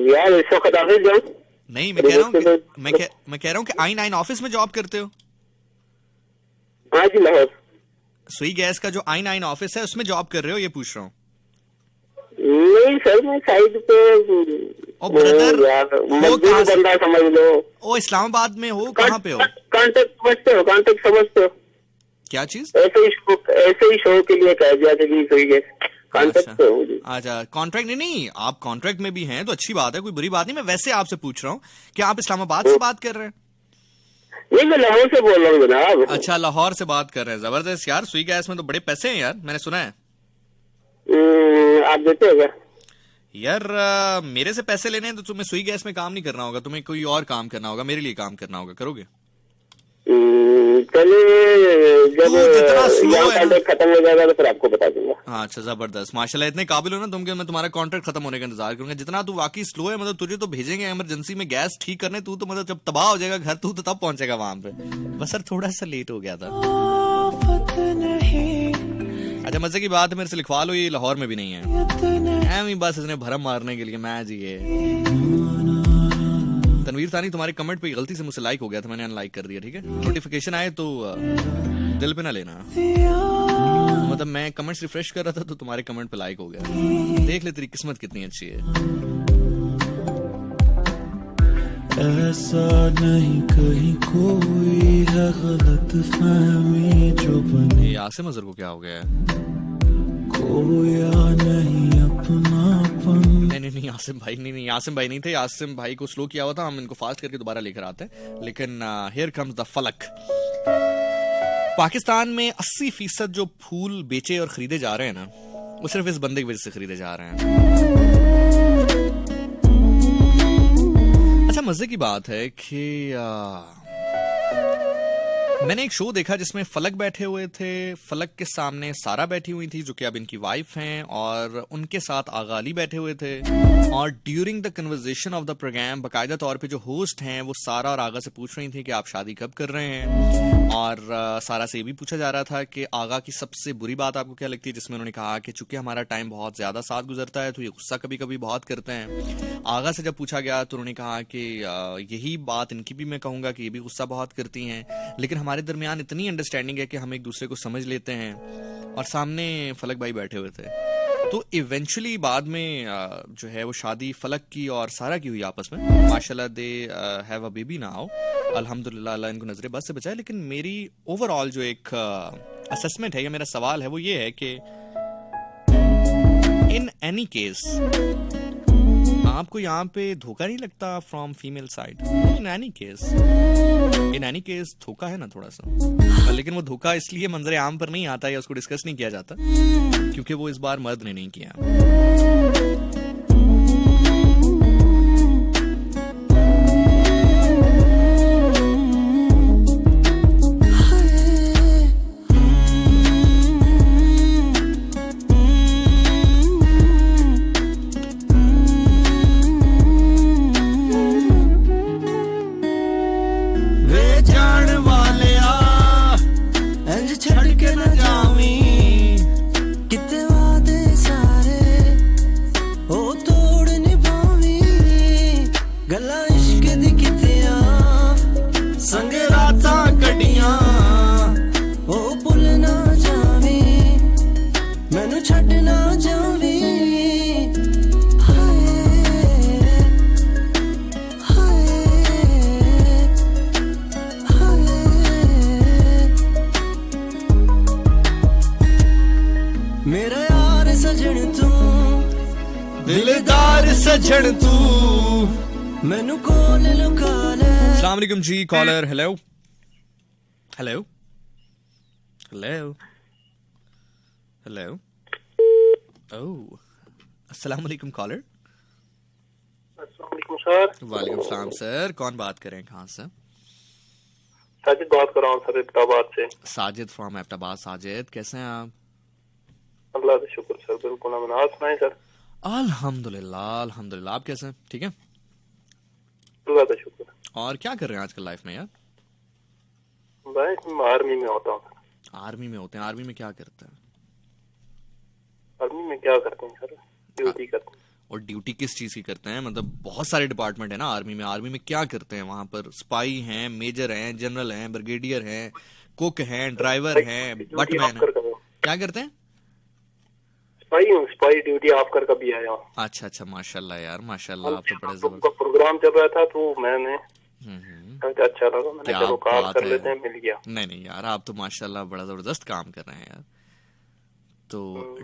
यार इस वक्त ऑफिस जाऊँ? नहीं, मैं कह रहा हूँ कि I9 ऑफिस में जॉब करते हो? हाँ जी, लाहौर। सुई गैस का जो I9 ऑफिस है उसमें जॉब कर रहे हो, ये पूछ रहा हूँ। नहीं सर, मैं साइड पे। ओ ब्रदर, वो कहाँ से? बंदा समझ लो। ओ इस्लामाबाद में हो? कहाँ पे हो? कांटेक्ट समझते हो? कांटेक्ट समझते हो? क्या चीज? ऐसे ही शो के लिए कह दिया कि सुई गैस कॉन्ट्रैक्ट पे हूँ। अच्छा, कॉन्ट्रैक्ट नहीं, आप कॉन्ट्रैक्ट में भी हैं तो अच्छी बात है, कोई बुरी बात नहीं। मैं वैसे आपसे पूछ रहा हूँ कि आप इस्लामाबाद से बात कर रहे हैं? नहीं, मैं लाहौर से बोल रहा हूँ जनाब। अच्छा, लाहौर से बात कर रहे हैं। जबरदस्त यार, सुई गैस में तो बड़े पैसे हैं यार, मैंने सुना है। आप देते हो क्या? यार मेरे से पैसे लेने हैं तो तुम्हें सुई गैस में काम नहीं करना होगा, तुम्हें कोई और काम करना होगा, मेरे लिए काम करना होगा। करोगे? चलिए, जब जितना स्लो है खत्म हो जाएगा तो फिर आपको बता दूंगा। हाँ, अच्छा, जबरदस्त, माशाल्लाह। इतने काबिल हो ना तुम कि मैं तुम्हारा कॉन्ट्रैक्ट खत्म होने का इंतजार करूंगा। जितना तू वाकई स्लो है, मतलब तुझे तो भेजेंगे इमरजेंसी में गैस ठीक करने, तू तो मतलब जब तबाह हो जाएगा घर, तू तो तब पहुंचेगा वहां पे। बस सर थोड़ा सा लेट हो गया था। अच्छा, मजे की बात है, मेरे से लिखवा लो, ये लाहौर में भी नहीं है, बस इसने भरम मारने के लिए। मैं जी ये तनवीर तानी, तुम्हारे कमेंट पे गलती से मुझसे लाइक हो गया था, मैंने अनलाइक कर दिया, ठीक है? नोटिफिकेशन आए तो दिल पे ना लेना। मतलब मैं कमेंट्स रिफ्रेश कर रहा था तो तुम्हारे कमेंट पे लाइक हो गया। देख ले तेरी किस्मत कितनी अच्छी है। ऐसा नहीं कहीं कोई है गलत फहमी जो बने, ये आसिम अजहर को क्या हो गया है? खोया नहीं अपनापन। नहीं आसिम भाई नहीं आसिम भाई नहीं थे, आसिम भाई को स्लो किया हुआ था, हम इनको फास्ट करके दोबारा लेकर आते हैं। लेकिन हियर कम्स द फलक। पाकिस्तान में 80% जो फूल बेचे और खरीदे जा रहे हैं ना, वो सिर्फ इस बंदे की वजह से खरीदे जा रहे हैं। अच्छा, मजे की बात है कि मैंने एक शो देखा जिसमें फलक बैठे हुए थे, फलक के सामने सारा बैठी हुई थी जो कि अब इनकी वाइफ हैं, और उनके साथ आगा अली बैठे हुए थे। और during the conversation of the programme बाकायदा तौर पे जो होस्ट हैं वो सारा और आगा से पूछ रही थी कि आप शादी कब कर रहे हैं, और सारा से ये भी पूछा जा रहा था कि आगा की सबसे बुरी बात आपको क्या लगती है, जिसमें उन्होंने कहा कि चूंकि हमारा टाइम बहुत ज्यादा साथ गुजरता है तो ये गुस्सा कभी कभी बहुत करते हैं। आगा से जब पूछा गया तो उन्होंने कहा कि यही बात इनकी भी मैं कहूंगा कि ये भी गुस्सा बहुत करती हैं, लेकिन हमारे दरमियान इतनी अंडरस्टैंडिंग है कि हम एक दूसरे को समझ लेते हैं। और सामने फलक भाई बैठे हुए थे। तो इवेंचुअली बाद में जो है वो शादी फलक की और सारा की हुई आपस में। माशाल्लाह they have a baby now, अल्हम्दुलिल्लाह, अल्लाह इनको नजरे बद से बचाए। लेकिन मेरी ओवरऑल जो एक असेसमेंट है या मेरा सवाल है वो ये है कि इन एनी केस आपको यहाँ पे धोखा नहीं लगता from female side? In any case धोखा है ना थोड़ा सा, लेकिन वो धोखा इसलिए मंजरे आम पर नहीं आता या उसको डिस्कस नहीं किया जाता क्योंकि वो इस बार मर्द ने नहीं किया। सजन तू मैनू कॉल लुका ले। अस्सलाम वालेकुम जी caller. Hello hello hello hello oh अस्सलाम वालेकुम कॉलर। अस्सलाम वालेकुम सर। वालेकुम सलाम सर, कौन बात कर रहे हैं, कहाँ से? साजिद बात कर रहा हूँ सर, एबटाबाद से। साजिद फ्रॉम एबटाबाद। साजिद कैसे हैं आप? अल्लाह का शुक्र सर, बिल्कुल अमन। आप सुनाएं सर? अल्हम्दुलिल्लाह अल्हम्दुलिल्लाह। आप कैसे हैं? ठीक है, अल्लाह का शुक्र। और क्या कर रहे हैं आजकल लाइफ में यार? मैं आर्मी में होता हूँ। आर्मी में होते हैं? आर्मी में क्या करते हैं? आर्मी में क्या करते हैं सर? ड्यूटी करते हैं। और ड्यूटी किस चीज की करते हैं? मतलब बहुत सारे डिपार्टमेंट है ना आर्मी में। आर्मी में क्या करते हैं वहां पर? स्पाई हैं, मेजर हैं, जनरल हैं, ब्रिगेडियर हैं, कुक हैं, ड्राइवर हैं, बटमैन हैं। क्या करते हैं? स्पाई ड्यूटी आप कर कभी आया। अच्छा अच्छा, माशाल्लाह यार माशाल्लाह, आप तो बड़े जबरदस्त। प्रोग्राम चल रहा था तो मैंने अच्छा लगा, मैंने चलो काम कर लेते हैं, मिल गया। नहीं यार, आप तो माशाल्लाह बड़ा जबरदस्त काम कर रहे हैं यार। तो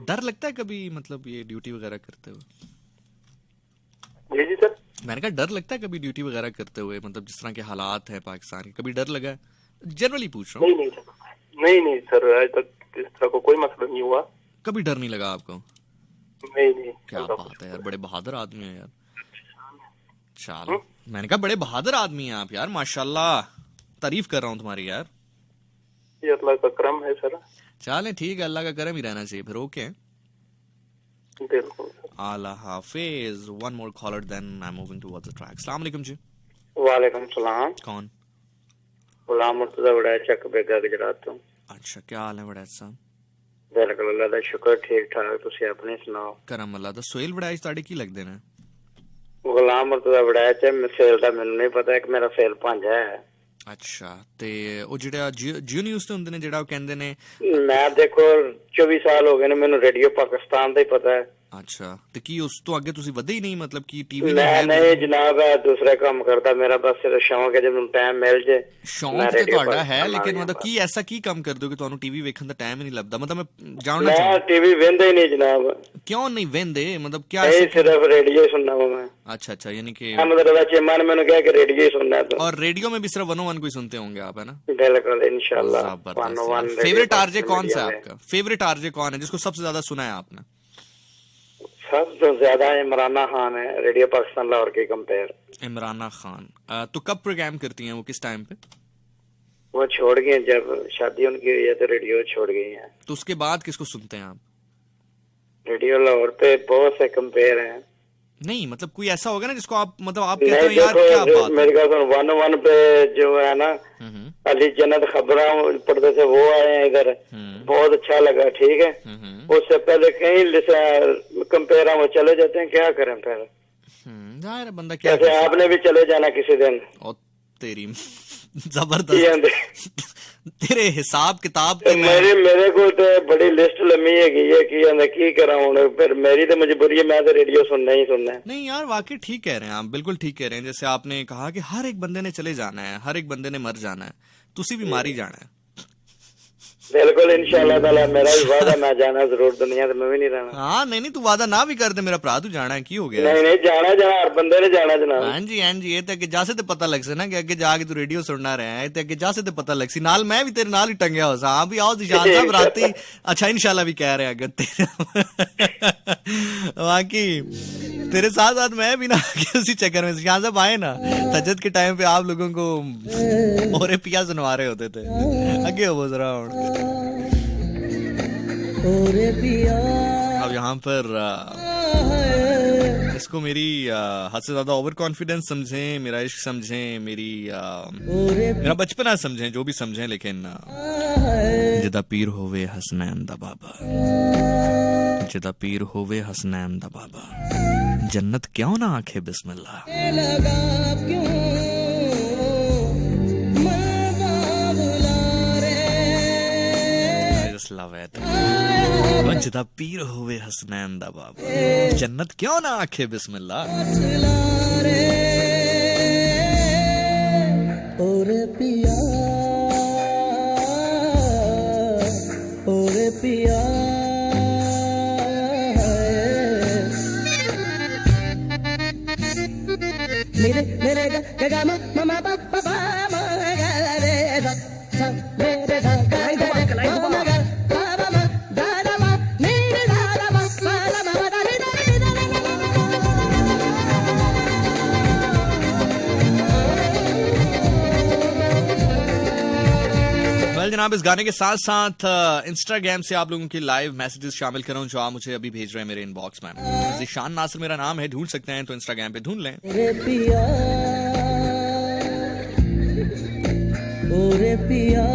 डर लगता है कभी, मतलब ये ड्यूटी वगैरह करते हुए? जी सर, मैंने कहा डर लगता है कभी ड्यूटी वगैरह करते हुए, मतलब जिस तरह के हालात है पाकिस्तान के, कभी डर लगा है? जनरली पूछ रहा हूँ। नहीं सर, आज तक इस तरह को कोई मसला नहीं हुआ। कभी डर नहीं लगा आपको? नहीं। क्या बात है यार, बड़े बहादुर आदमी है यार। चलो, मैंने कहा बड़े बहादुर आदमी हैं आप यार, माशाल्लाह, तारीफ कर रहा हूँ तुम्हारी यार। ये अल्लाह का करम है सर। चले ठीक है, अल्लाह का करम ही रहना चाहिए फिर। ओके, बिल्कुल। Allah Hafiz. One more caller, then I'm moving towards the track. Assalamu alaikum जी। वालेकुम सलाम। कौन? गुलाम मुर्तजा बड़ा चक बेगा गुजरात तो। अच्छा, क्या हाल है बड़ा साहब? बिल्कुल अल्लाह दा शुक्र, ठीक ठाक। तुसी अपने सुनाओ? करम अल्लाह दा। सोहेल बड़ाई ताड़े की लगदे ने? गुलाम मुर्तजा बड़ा च सेल दा मैनू नहीं पता, कि मेरा सेल भांजा है। अच्छा, ते ओ जेड़ा जियो न्यूज़ ते हुंदे ने, जेड़ा ओ कहंदे ने, मैं देखो 24 साल हो गए ने, मैनू रेडियो पाकिस्तान दा ही पता है। अच्छा ਤੇ ਕੀ ਉਸ ਤੋਂ ਅੱਗੇ ਤੁਸੀਂ ਵਧੇ ਹੀ ਨਹੀਂ ਮਤਲਬ ਕਿ ਟੀਵੀ ਨਹੀਂ ਜਨਾਬ ਹੈ ਦੂਸਰਾ ਕੰਮ ਕਰਦਾ ਮੇਰਾ ਬਸ ਸਿਰਫ ਸ਼ੌਂਕ ਹੈ ਜੇ ਮੈਨੂੰ ਟਾਈਮ ਮਿਲ ਜੇ ਸ਼ੌਂਕ ਤੇ ਤੁਹਾਡਾ ਹੈ ਲੇਕਿਨ ਮਤਲਬ ਕੀ ਐਸਾ ਕੀ ਕੰਮ ਕਰਦੇ ਹੋ ਕਿ ਤੁਹਾਨੂੰ ਟੀਵੀ ਵੇਖਣ ਦਾ ਟਾਈਮ ਹੀ ਨਹੀਂ ਲੱਭਦਾ ਮਤਲਬ ਮੈਂ ਜਾਣਨਾ ਚਾਹੁੰਦਾ ਮੈਂ ਟੀਵੀ ਵੇਖਦਾ ਹੀ ਨਹੀਂ ਜਨਾਬ ਕਿਉਂ ਨਹੀਂ ਵੇਖਦੇ ਮਤਲਬ ਕੀ ਨਹੀਂ ਸਿਰਫ ਰੇਡੀਓ ਸੁਣਨਾ मैं अच्छा अच्छा यानी कि मतलब चेमान मैंने कहा कि रेडियो ही सुनना है तो और रेडियो में भी सिर्फ 101 को ही सुनते होंगे आप है ना बिल्कुल इंशाल्लाह फेवरेट आरजे कौन सा है आपका फेवरेट आरजे कौन है जिसको सबसे ज्यादा सुना है आपने सबसे ज्यादा इमराना खान है रेडियो पाकिस्तान लाहौर के कंपेयर इमराना खान तो कब प्रोग्राम करती हैं वो किस टाइम पे वो छोड़ गए जब शादी उनकी हुई है तो रेडियो छोड़ गई है तो उसके बाद किसको सुनते हैं आप रेडियो लाहौर पे बहुत से कंपेयर हैं नहीं मतलब कोई ऐसा होगा ना जिसको आप मतलब आप कहते हो यार क्या बात मेरे ख्याल 101 पे जो है ना अली जन्नत खबरा पढ़ते थे वो आए हैं इधर बहुत अच्छा लगा ठीक है उससे पहले कहीं कंपेयर वो चले जाते हैं क्या करें फिर यार बंदा क्या आपने भी चले जाना किसी दिन और तेरी जबरदस्त तेरे हिसाब किताब ते मेरे को तो बड़ी लिस्ट लम्मी है की करा हूं फिर मेरी तो मजबूरी है मैं तो रेडियो सुनना ही सुनना है नहीं यार वाकई ठीक कह रहे हैं आप बिल्कुल ठीक कह रहे हैं जैसे आपने कहा कि हर एक बंदे ने चले जाना है हर एक बंदे ने मर जाना है तुसी भी मारी जाना है बिल्कुल इंशाल्लाह ताला मेरा भी वादा मैं जाना जरूर दुनिया में भी नहीं रहना हाँ नहीं तू वादा ना भी कर दे मेरा भरा तू जाना है की हो गया नहीं जाना हर बंदे ने जाना जनाब हाँ जी ये तो अगे जा से तो पता लग से ना कि अगे जाके तू रेडियो सुनना रहा है तो अगे जा से तो पता लग सी नाल मैं भी तेरे नाल ही टंगया हो सा हाँ भी आओ जिशान साहब राती अच्छा इंशाल्लाह भी कह रहे हैं अगर तेरे बाकी तेरे साथ साथ मैं भी ना उसी चक्कर में जिशान साहब आए ना तजद के टाइम पे आप लोगों को मोरे पिया सुनवा रहे होते थे अगे हो जरा अब यहाँ पर इसको मेरी हद से ज्यादा ओवर कॉन्फिडेंस समझें मेरा इश्क समझें मेरा बचपना समझें जो भी समझें लेकिन जिदा पीर होवे हसनैन दा बाबा जिदा पीर होवे हसनैन दा बाबा जन्नत क्यों ना आखे बिस्मिल्लाह love it जिदा पीर होवे हसनैन दा बाबा जन्नत क्यों ना आखे बिस्मिल्लाह ओरे पिया ओरे पिया मेरे गा ममा पापा गा रे सा रे सा जनाब इस गाने के साथ साथ इंस्टाग्राम से आप लोगों के लाइव मैसेजेस शामिल कर रहा हूं जो आप मुझे अभी भेज रहे हैं मेरे इनबॉक्स में ज़ीशान नासिर मेरा नाम है ढूंढ सकते हैं तो इंस्टाग्राम पे ढूंढ लें ओरे पिया ओरे पिया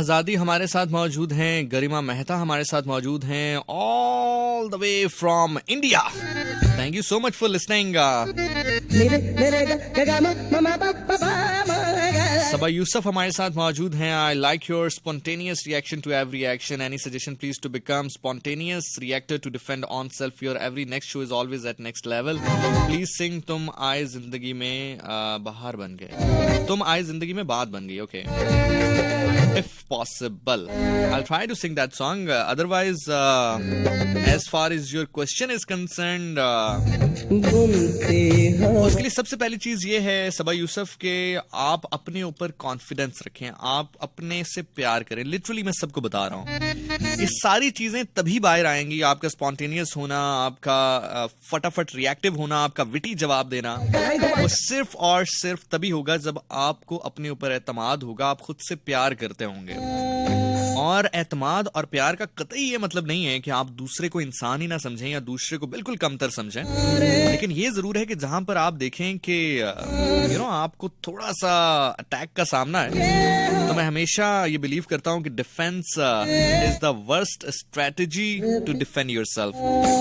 शहजादी हमारे साथ मौजूद हैं गरिमा मेहता हमारे साथ मौजूद हैं all the way from India thank you so much for listening Saba Yusuf हमारे साथ मौजूद हैं I like your spontaneous reaction to every action any suggestion please to become spontaneous reactor to defend on self your every next show is always at next level please sing तुम आए जिंदगी में बाहर बन गए तुम आए जिंदगी में बात बन गई okay if possible I'll try to sing that song otherwise as far as your question is concerned उसके लिए सबसे पहली चीज ये है सबा यूसुफ के आप अपने ऊपर कॉन्फिडेंस रखें आप अपने से प्यार करें लिटरली मैं सबको बता रहा हूँ ये सारी चीजें तभी बाहर आएंगी आपका स्पॉन्टेनियस होना आपका फटाफट रिएक्टिव होना आपका विटी जवाब देना वो सिर्फ और सिर्फ तभी होगा जब आपको अपने ऊपर एतमाद होगा आप खुद से प्यार करते होंगे और एतमाद और प्यार का कतई ये मतलब नहीं है कि आप दूसरे को इंसान ही ना समझें या दूसरे को बिल्कुल कमतर समझें, लेकिन ये जरूर है कि जहां पर आप देखें कि आपको थोड़ा सा अटैक का सामना है, तो मैं हमेशा ये बिलीव करता हूं कि defence is the worst strategy to defend yourself.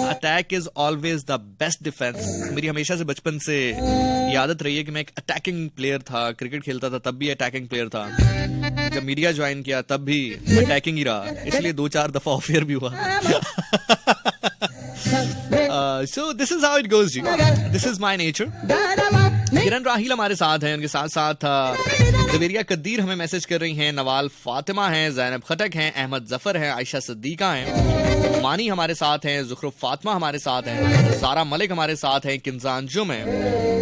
Attack is always the best defence. मेरी हमेशा से बचपन से ये आदत रही है कि मैं एक अटैकिंग प्लेयर था, क्रिकेट खेलता था तब भी अटैकिंग प्लेयर था, जब मीडिया ज्वाइन किया तब भी अटैकिंग ही रहा, इसलिए 2-4 दफा ऑफियर भी हुआ। So this is how it goes ji, this is my nature। किरण राहील हमारे साथ हैं, उनके साथ साथ जवेरिया कदीर हमें मैसेज कर रही हैं, नवाल फातिमा हैं, जैनब खटक हैं, अहमद जफर हैं, आयशा सद्दीका हैं, मानी हमारे साथ हैं, जुखरुफ फातिमा हमारे साथ हैं, सारा मलिक हमारे साथ हैं, किंजान जुम हैं,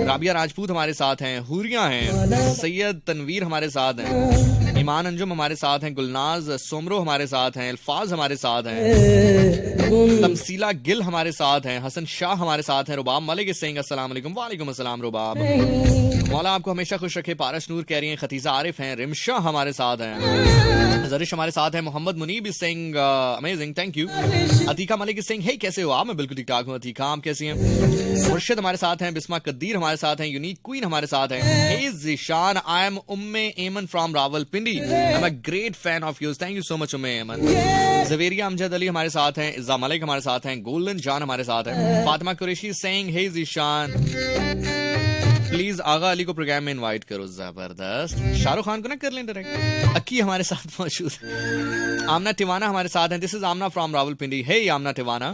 राबिया राजपूत हमारे साथ हैं, हुरिया हैं, सैयद तनवीर हमारे साथ हैं, ईमान अंजुम हमारे साथ हैं, गुलनाज सोमरो हमारे साथ हैं, अल्फाज हमारे साथ हैं, तमसीला गिल हमारे साथ हैं, हसन शाह हमारे साथ हैं, रुबाब मलिक सिंह अस्सलाम वालेकुम। वालेकुम अस्सलाम रुबाब, मौला आपको हमेशा खुश रखे। पारस नूर कह रही हैं, खतीजा आरिफ हैं, रिमशा हमारे साथ हैं, जरिश हमारे साथ हैं, Mohammad Muneeb Singh amazing thank you, Atika Malik Singh hey कैसे हो आप? मैं बिल्कुल ठीक ठाक हूँ अतीका, आप कैसी हैं? मुर्शिद हमारे साथ हैं, बिस्मा कदीर हमारे साथ हैं, यूनिक क्वीन हमारे साथ हैं, हे Zeeshan I am Umme Aiman from Rawalpindi, I am a great fan of yours, thank you so much Umme Aiman. Javeria Amjad Ali हमारे साथ हैं, इज़्ज़ा मलिक हमारे साथ हैं, गोल्डन जान हमारे साथ हैं, फातिमा कुरैशी सिंह हे ज़ीशान प्लीज आगा अली को प्रोग्राम में इनवाइट करो, जबरदस्त। शाहरुख खान को ना कर लें डायरेक्ट। अक्की हमारे साथ मौजूद है, आमना टिवाना हमारे साथ हैं, this is Amna from Rawalpindi, hey Amna Tiwana,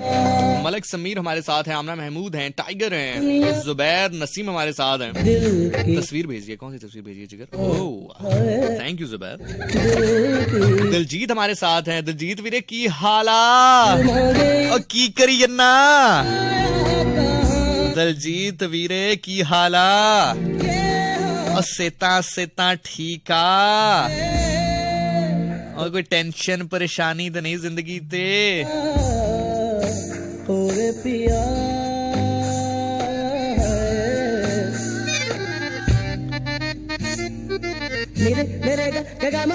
Malak Sameer हमारे साथ हैं, आमना महमूद हैं, टाइगर हैं, जुबैर नसीम हमारे साथ हैं। तस्वीर भेजिए, कौन सी तस्वीर भेजिए जिगर? Oh thank you Zubair. Diljit हमारे साथ हैं, दिलजीत वीरे की हाला और की करी जन्ना, दलजीत वीरे की हाला और सेता ठीका और कोई टेंशन परेशानी तो नहीं जिंदगी ते?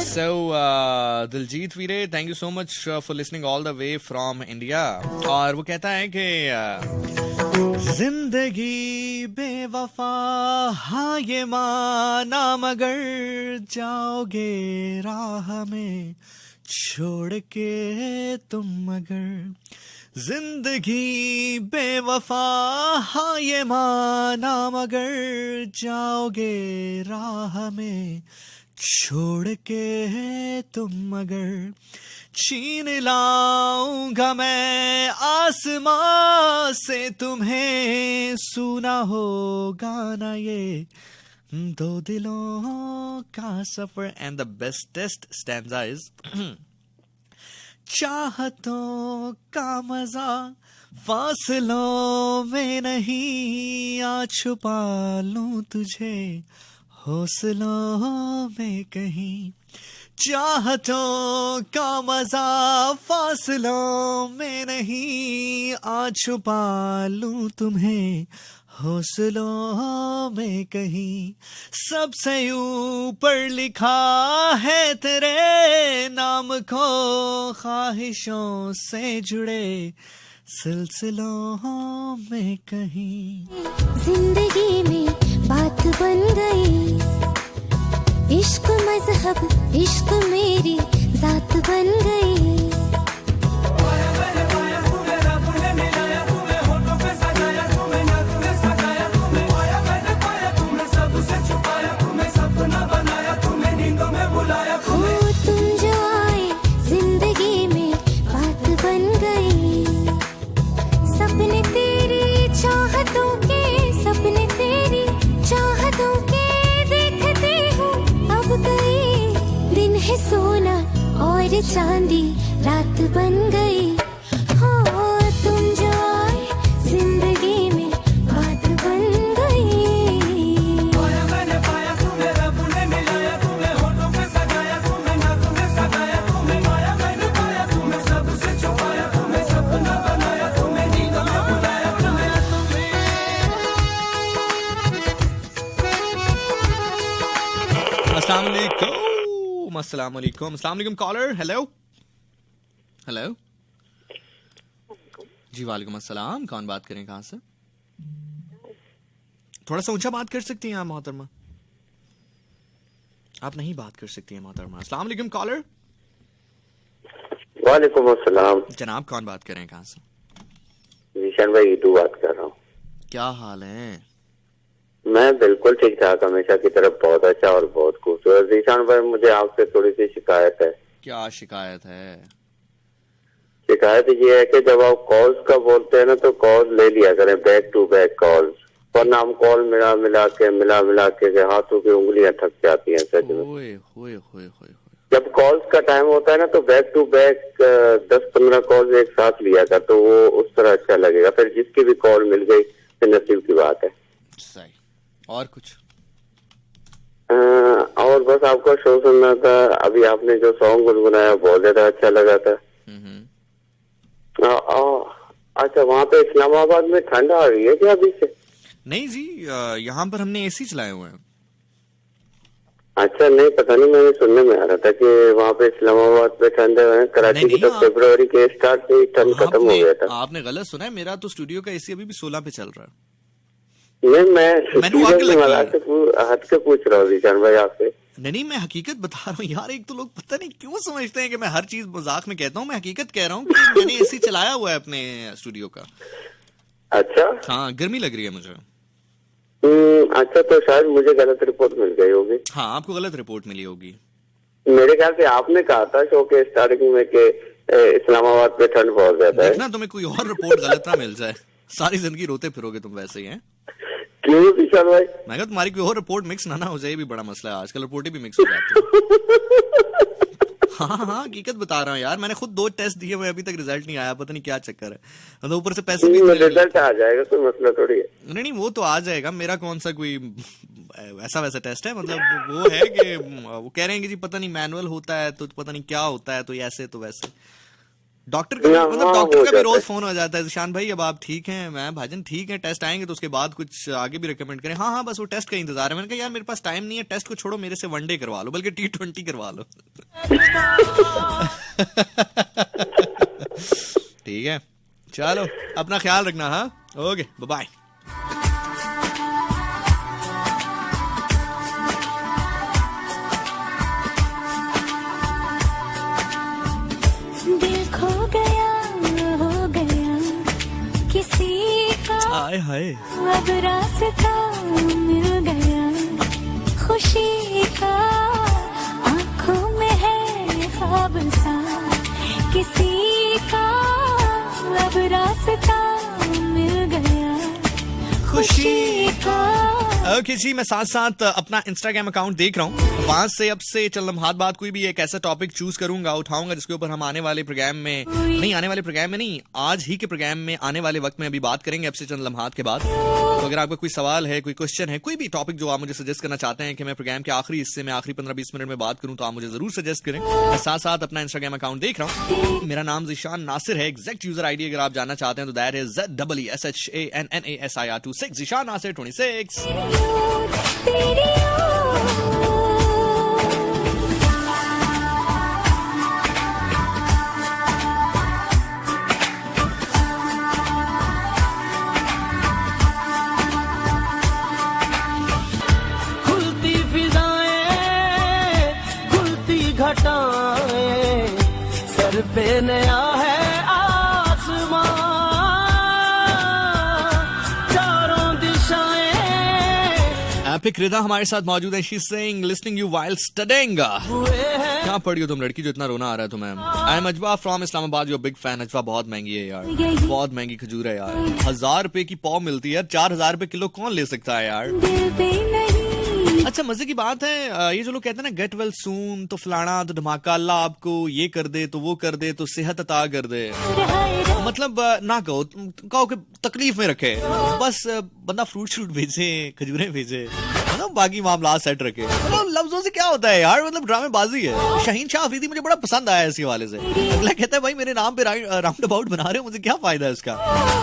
So दिलजीत वीरे thank you so much for listening all the way from India. और वो कहता है कि जिंदगी बेवफा हाँ ये माना मगर जाओगे राह में छोड़ के तुम मगर, जिंदगी बेवफा हाँ ये माना मगर जाओगे राह में छोड़ के तुम मगर, छीन लाऊंगा मैं आसमां से तुम्हें, सुना होगा ना ये दो दिलों का सफर। And the bestest stanza is चाहतों का मजा फासलों में नहीं, आ छुपा लूं तुझे हौसलों में कहीं, चाहतों का मजा फासलों में नहीं, आ छुपा लूं तुम्हें हौसलों में कहीं, सबसे ऊपर लिखा है तेरे नाम को, ख्वाहिशों से जुड़े सिलसिलों में कहीं। जिंदगी में बात बन गई, इश्क मजहब इश्क मेरी जात बन गई, सोना और चांदी रात बन गई, हो तुम जो आए जिंदगी में बात बन गई। पाया मैंने पाया तुम्हें रब ने मिलाया, तुम्हें होठों पे सजाया, तुम्हें नाक में सजाया, तुम्हें पाया मैंने पाया, तुम्हें सबसे छुपाया, तुम्हें सपना बनाया, तुम्हें नींद में बुलाया, तुम्हें अस्सलाम वालेकुम, अस्सलाम वालेकुम, अस्सलाम वालेकुम कॉलर, हेलो हेलो जी, वालेकुम अस्सलाम। कौन बात करें, कहाँ से? थोड़ा सा ऊंचा बात कर सकती हैं आप मोहतरमा? आप नहीं बात कर सकती हैं मोहतरमा। अस्सलाम वालेकुम कॉलर। वालेकुम अस्सलाम जनाब, कौन बात करें, कहाँ से? जीशान भाई ईदू बात कर रहा हूँ। क्या हाल है? मैं बिल्कुल ठीक ठाक, हमेशा की तरफ बहुत अच्छा और बहुत खूबसूरत। जीशान भाई मुझे आपसे थोड़ी सी शिकायत है। क्या शिकायत है? शिकायत ये है कि जब आप कॉल्स का बोलते हैं ना तो कॉल ले लिया करें, बैक टू बैक कॉल्स, वरना हम कॉल मिला मिला के हाथों की उंगलियां थक जाती हैं सच में। ओए होए होए होए। जब कॉल्स का टाइम होता है ना तो बैक टू बैक 10-15 कॉल्स एक साथ लिया कर, तो वो उस तरह अच्छा लगेगा। फिर जिसकी भी कॉल मिल गई तो नसीब की बात है। सही। और कुछ? और बस आपका शो सुनना था। अभी आपने जो सॉन्ग गुनगुनाया बहुत ज्यादा अच्छा लगा था। अच्छा, वहाँ पे इस्लामाबाद में ठंड आ रही है क्या अभी से? नहीं जी, यहाँ पर हमने एसी चलाए हुए हैं। अच्छा, नहीं पता नहीं, मैंने सुनने में आ रहा था कि वहाँ पे इस्लामाबाद पे ठंड है। कराची की तो फरवरी के स्टार्ट से ही ठंड खत्म हो गया था। आपने गलत सुना है, मेरा तो स्टूडियो का एसी अभी भी 16 पे चल रहा है। नहीं, मैं हट के पूछ रहा हूँ जीशान भाई आपसे। नहीं, मैं हकीकत बता रहा हूँ यार। एक तो लोग पता नहीं क्यों समझते हैं कि मैं हर चीज मजाक में कहता हूँ। मैं हकीकत कह रहा हूँ कि मैंने एसी चलाया हुआ है अपने स्टूडियो का। अच्छा। हाँ, गर्मी लग रही है मुझे। अच्छा, तो शायद मुझे गलत रिपोर्ट मिल गई होगी। हाँ, आपको गलत रिपोर्ट मिली होगी। मेरे ख्याल से आपने कहा था शो के स्टार्टिंग में कि इस्लामाबाद पे ठंड बहुत ज्यादा है। देखना तुम्हें कोई और रिपोर्ट गलत ना मिल जाए, सारी जिंदगी रोते फिरोगे तुम वैसे ही हैं। क्यों विशाल भाई? मैं कहता तुम्हारी कोई और रिपोर्ट मिक्स ना हो जाए, भी बड़ा मसला है। आजकल रिपोर्टें भी मिक्स हो जाती है। हाँ, हकीकत बता रहा हूँ यार। मैंने खुद 2 टेस्ट दिए हुए, अभी तक रिजल्ट नहीं आया। पता नहीं क्या चक्कर है। मतलब ऊपर से पैसे भी रिजल्ट आ जाएगा, कोई मसला थोड़ी है। नहीं, वो तो आ जाएगा। मेरा कौन सा कोई वैसा टेस्ट है, मतलब वो है कि वो कह रहे हैं कि जी पता नहीं मैनुअल होता है तो पता नहीं क्या होता है, तो ऐसे तो वैसे। डॉक्टर का मतलब डॉक्टर का भी रोज फोन हो जाता है, ईशान भाई अब आप ठीक हैं? मैं भाईजान ठीक है, टेस्ट आएंगे तो उसके बाद कुछ आगे भी रिकमेंड करें। हाँ, बस वो टेस्ट का इंतजार है। मैंने कहा यार मेरे पास टाइम नहीं है, टेस्ट को छोड़ो, मेरे से वनडे करवा लो, बल्कि T20 करवा लो। ठीक है, चलो अपना ख्याल रखना। हाँ, ओके, बाय। हाय हाय, अब रास्ता मिल गया खुशी का, आंखों में है ख्वाब सा किसी का, अब रास्ता मिल गया खुशी का। ओके जी, मैं साथ साथ अपना इंस्टाग्राम अकाउंट देख रहा हूँ। वहां से अब से चल लम्हात बाद कोई भी एक ऐसा टॉपिक चूज करूंगा, उठाऊंगा, जिसके ऊपर हम आने वाले प्रोग्राम में नहीं, आज ही के प्रोग्राम में आने वाले वक्त में अभी बात करेंगे, अब से चंद लम्हात के बाद। तो अगर आपका कोई सवाल है, कोई क्वेश्चन है, कोई भी टॉपिक जो आप मुझे सजेस्ट करना चाहते हैं कि मैं प्रोग्राम के आखिरी हिस्से में आखिरी 15-20 मिनट में बात करूं, तो आप मुझे जरूर सजेस्ट करें। मैं साथ साथ अपना इंस्टाग्राम अकाउंट देख रहा हूँ। मेरा नाम ज़ीशान नासिर है। एग्जैक्ट यूजर आईडी अगर आप जानना चाहते हैं तो that is ZEESHANNASIR26 Zeeshan Nasir 26। खुलती फिजाएं, खुलती घटाएं, सर पे नया है आसमां, चारों दिशाएं। एपिक रिदा हमारे साथ मौजूद है। She saying listening you while studying. क्या पढ़ी हो तुम लड़की जो इतना रोना आ रहा है तुम्हें? I am Ajwa from Islamabad, your big fan. अजवा बहुत महंगी है यार, बहुत महंगी खजूर है यार। 1000 रुपए की पाव मिलती है, 4000 रुपए किलो कौन ले सकता है यार? अच्छा, मजे की बात है, ये जो लोग कहते हैं ना गेट वेल सून, तो फलाना तो धमाका, अल्लाह आपको ये कर दे तो वो कर दे तो सेहत अता कर दे। मतलब ना कहो कि तकलीफ में रखे, बस बंदा फ्रूट शूट भेजे, खजूरें भेजे, मतलब बाकी मामला सेट रखे। मतलब लफ्जों से क्या होता है यार, मतलब ड्रामेबाजी है। शाहीन शाह अफरीदी मुझे बड़ा पसंद आया इसी हवाले से। अगला कहता है भाई मेरे नाम पे राउंड अबाउट बना रहे हो, मुझे क्या फायदा है इसका,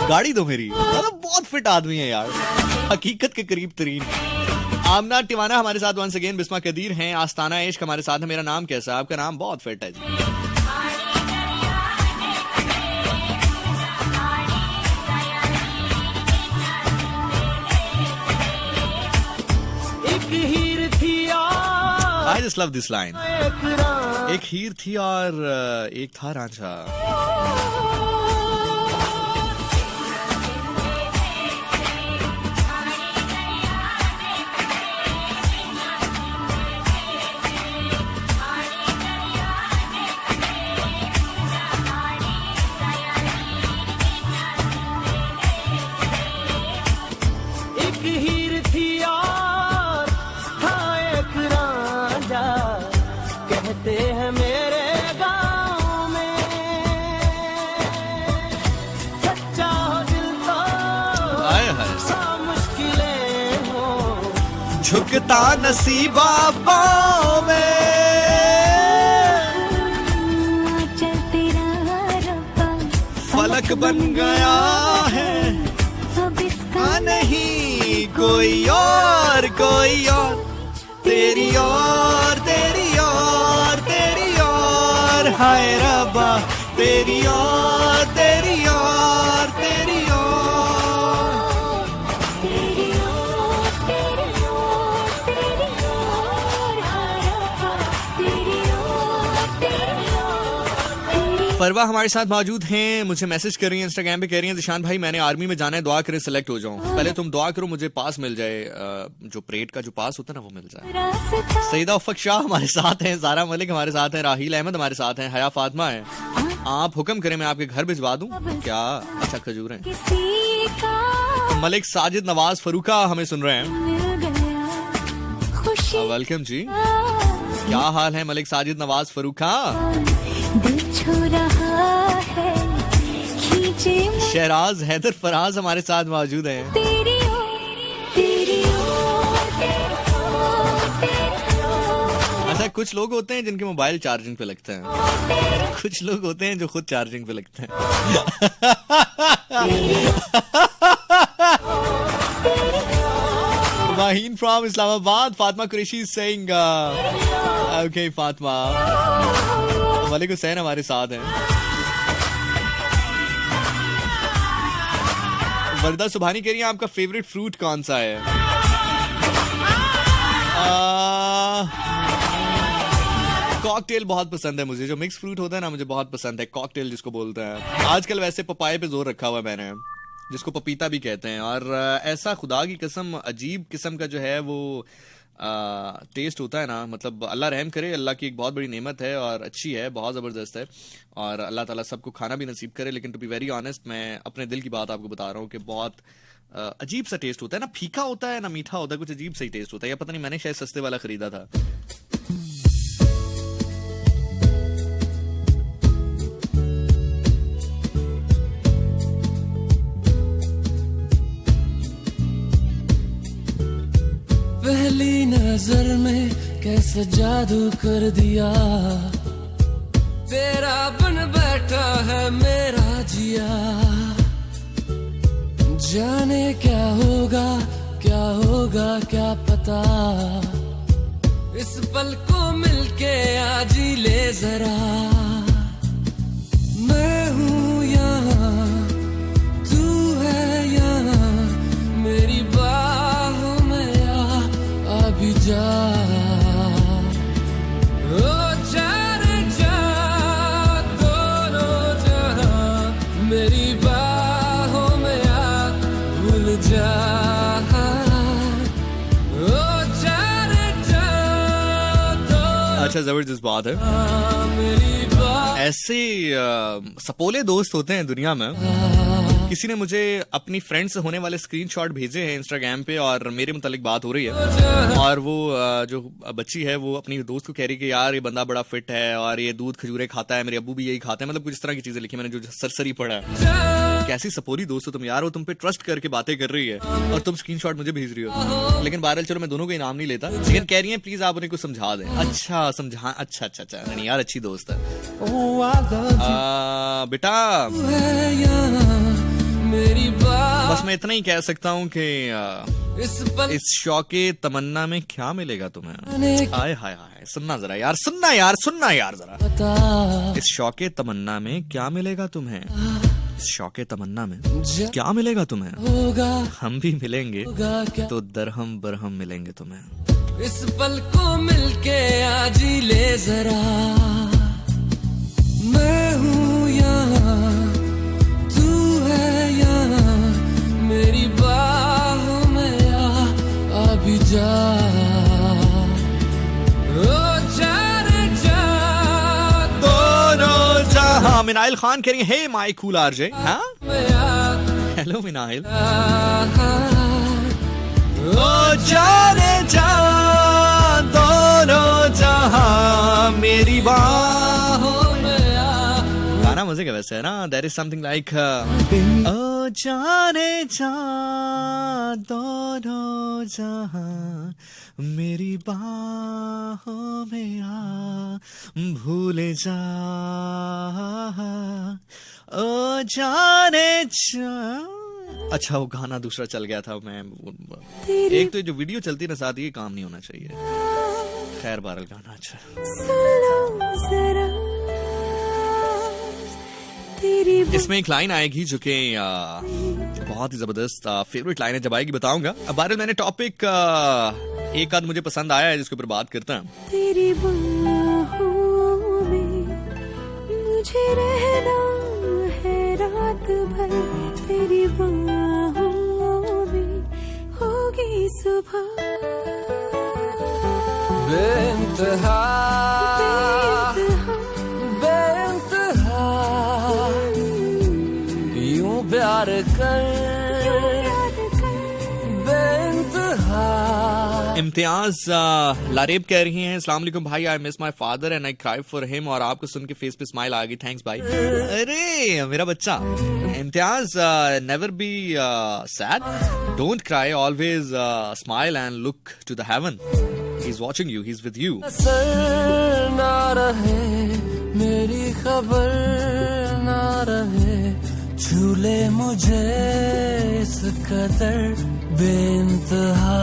गाड़ी दो मेरी। मतलब बहुत फिट आदमी है यार, हकीकत के करीब तरीन। आमना टिवाना हमारे साथ वंस अगेन। बिस्मा कदीर हैं। आस्ताना इश्क हमारे साथ है। मेरा नाम कैसा है? आपका नाम बहुत फिट है जी। I just love this line. एक हीर थी और एक था रांझा। झुकता नसीबा पाँव में, फलक बन गया है अब इसका नहीं कोई और तेरी और तेरी और तेरी और हाय रब्बा तेरी और तेरी और तेरी परवा हमारे साथ मौजूद हैं। मुझे मैसेज कर रही हैं इंस्टाग्राम पे, कह रही हैं जिशान भाई मैंने आर्मी में जाना है, दुआ करें सिलेक्ट हो जाऊं। पहले तुम दुआ करो मुझे पास मिल जाए, जो परेड का जो पास होता है ना वो मिल जाए। सईदा उफ़क़ शाह हमारे साथ हैं, ज़ारा मलिक हमारे साथ हैं, राहील अहमद हमारे साथ हैं, हया फातिमा है। आप हुक्म करें मैं आपके घर भिजवा दूं क्या? अच्छा खजूर है। मलिक साजिद नवाज फरूका हमें सुन रहे हैं, वेलकम जी। क्या हाल है मलिक साजिद नवाज फरूका? शहराज हैदर फराज हमारे साथ मौजूद हैं। अच्छा कुछ लोग होते हैं जिनके मोबाइल चार्जिंग पे लगते हैं, कुछ लोग होते हैं जो खुद चार्जिंग पे लगते हैं। Maheen from Islamabad, Fatma Qureshi is saying, okay Fatma. Malik Hussain हमारे साथ हैं। वर्दा सुभानी कह रही है आपका फेवरेट फ्रूट कौन सा है? कॉकटेल बहुत पसंद है मुझे, जो मिक्स फ्रूट होता है ना मुझे बहुत पसंद है, कॉकटेल जिसको बोलते हैं। आजकल वैसे पपाये पे जोर रखा हुआ है मैंने, जिसको पपीता भी कहते हैं, और ऐसा खुदा की कसम अजीब किस्म का जो है वो टेस्ट होता है ना, मतलब अल्लाह रहम करे, अल्लाह की एक बहुत बड़ी नेमत है और अच्छी है, बहुत ज़बरदस्त है, और अल्लाह ताला सबको खाना भी नसीब करे। लेकिन टू बी वेरी ऑनेस्ट मैं अपने दिल की बात आपको बता रहा हूँ कि बहुत अजीब सा टेस्ट होता है ना, फीका होता है ना मीठा होता है, कुछ अजीब सा ही टेस्ट होता है, या पता नहीं मैंने शायद सस्ते वाला खरीदा था। पहली नजर में कैसे जादू कर दिया, तेरा बन बैठा है मेरा जिया। जाने क्या होगा क्या पता, इस पल को मिलके आज ही ले जरा। मैं हूँ यहाँ तू है यहाँ, मेरी बाहों में आ भी जा। ओ जाने जा दोनों जहां, मेरी बाहों में आ भूल जा। अच्छा जबरदस्त बात है। ऐसे सपोले दोस्त होते हैं दुनिया में। किसी ने मुझे अपनी फ्रेंड से होने वाले स्क्रीनशॉट भेजे हैं इंस्टाग्राम पे और मेरे मुतालिक बात हो रही है, और वो जो बच्ची है वो अपनी दोस्त को कह रही कि यार ये बंदा बड़ा फिट है और ये दूध खजूरें खाता है, मेरे अब्बू भी यही खाते हैं, मतलब कुछ इस तरह की चीजें लिखी मैंने जो सरसरी पढ़ा है। कैसी सपोरी दोस्त हो तुम यार, वो तुम पे ट्रस्ट करके बातें कर रही है और तुम स्क्रीनशॉट मुझे भेज रही हो। लेकिन बहरहाल चलो मैं दोनों को इनाम नहीं लेता, लेकिन कह रही है प्लीज आप उन्हें कुछ समझा दें। अच्छा समझा, अच्छा नहीं यार अच्छी दोस्त है। बेटा बस मैं इतना ही कह सकता हूँ कि इस शौके तमन्ना में क्या मिलेगा तुम्हें। हाय हाय हाय, सुनना जरा यार, सुनना यार जरा। इस शौके तमन्ना में क्या मिलेगा तुम्हें, इस शौके तमन्ना में क्या मिलेगा तुम्हें। हम भी मिलेंगे तो दरहम बरहम मिलेंगे तुम्हें। इस पल को मिलके जी ले जरा, मैं हूँ यहाँ तू है यहाँ, मेरी बाहों में आ भी जा। हाँ, मिनाइल खान कह रही है, हे माय कूल आरजे। हाँ, हेलो मिनाइल। ओ जाने जा दोनों जहां मेरी बाहों में आ। गाना मजे का वैसे है ना, देयर इज समथिंग लाइक ओ जाने जा दोनों जहां मेरी बाहों में आ, भूले जा ओ जाने जा। अच्छा, वो गाना दूसरा चल गया था। मैं एक तो जो वीडियो चलती ना साथ, ये काम नहीं होना चाहिए। खैर बहरहाल गाना अच्छा। इसमें एक लाइन आएगी जो कि बहुत ही जबरदस्त फेवरेट लाइन है, जब आएगी बताऊंगा। अब बारे मैंने टॉपिक एक आध मुझे पसंद आया है, जिसके ऊपर बात करते हैं। तेरी बाहों में मुझे रहना है रात भर, तेरी बाहों में होगी सुबह बेइंतहा बेइंतहा, यूं प्यार कर बेइंतहा। इम्तियाज लारेब कह रही हैं, अस्सलाम वालेकुम भाई, I miss my father and I cry for him. और आपको सुन के फेस पे स्माइल आ गई, थैंक्स भाई। अरे मेरा बच्चा Imtiaz, never be sad, don't cry, always smile and look to the heaven, he is watching you, he is with you. असर ना रहे, मेरी खबर ना रहे, झूले मुझे इस कदर बेइंतहा।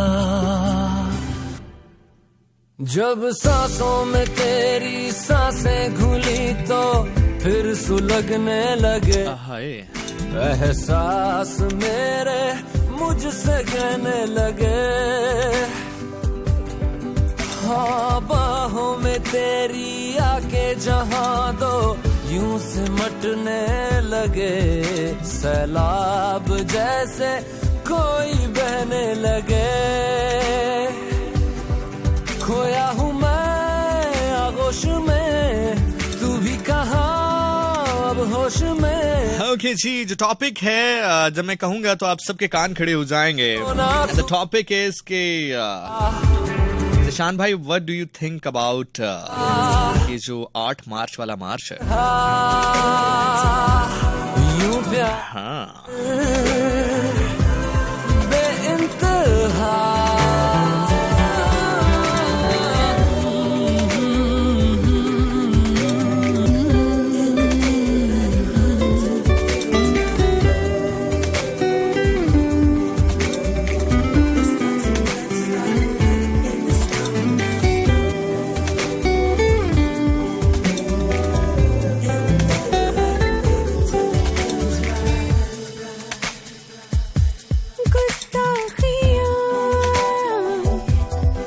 जब सांसों में तेरी सांसें घुली तो फिर सुलगने लगे एहसास मेरे मुझसे कहने लगे। हाँ, बाहों में तेरी आके जहाँ दो यूं सिमटने लगे, सैलाब जैसे कोई बहने लगे। खोया हूँ मैं आगोश में, तू भी कहाँ अब होश में। ओके जी, जो टॉपिक है जब मैं कहूंगा तो आप सबके कान खड़े हो जाएंगे। द टॉपिक इज के निशान भाई, what do you think about ये जो 8 मार्च वाला मार्च है? हाँ,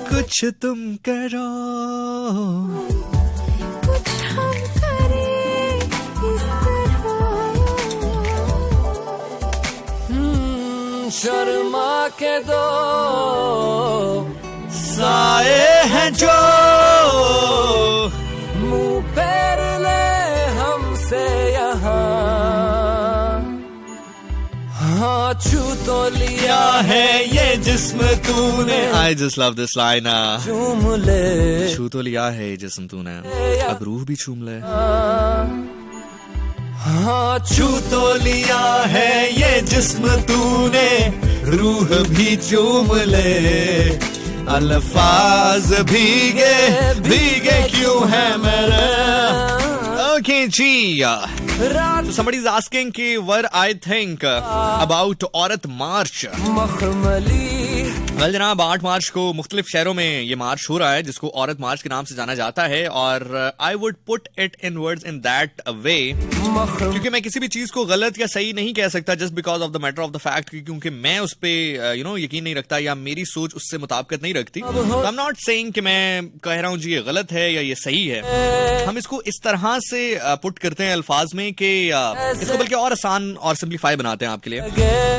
कुछ तुम करो, कुछ हम करें इस तरह। शर्मा के दो साए हैं जो मुंह फेर ले हमसे यहाँ। हाँ, छू तो लिया है ये जिस्म तूने। I just love this line. चूम ले, छू तो लिया है ये जिस्म तूने, अब रूह भी चूम ले। हाँ, छू तो लिया है ये जिस्म तूने, रूह भी चूम ले। अल्फाज भीगे भीगे क्यों है मेरे। Okay, ji. So somebody is asking कि what I think about औरत मार्च. वेल जनाब, 8 मार्च को मुख्तलिफ शहरों में ये मार्च हो रहा है जिसको औरत मार्च के नाम से जाना जाता है, और I would put it in words in that way, क्योंकि मैं किसी भी चीज को गलत या सही नहीं कह सकता just because of the matter of the fact, क्योंकि मैं उस पे यकीन नहीं रखता या मेरी सोच उससे मुताबिकत नहीं रखती। आई एम नॉट सेइंग कि मैं कह रहा हूँ जी ये गलत है या ये सही है। हम इसको इस तरह से पुट करते हैं अल्फाज में कि इसको बल्कि और आसान और सिंप्लीफाई बनाते हैं आपके लिए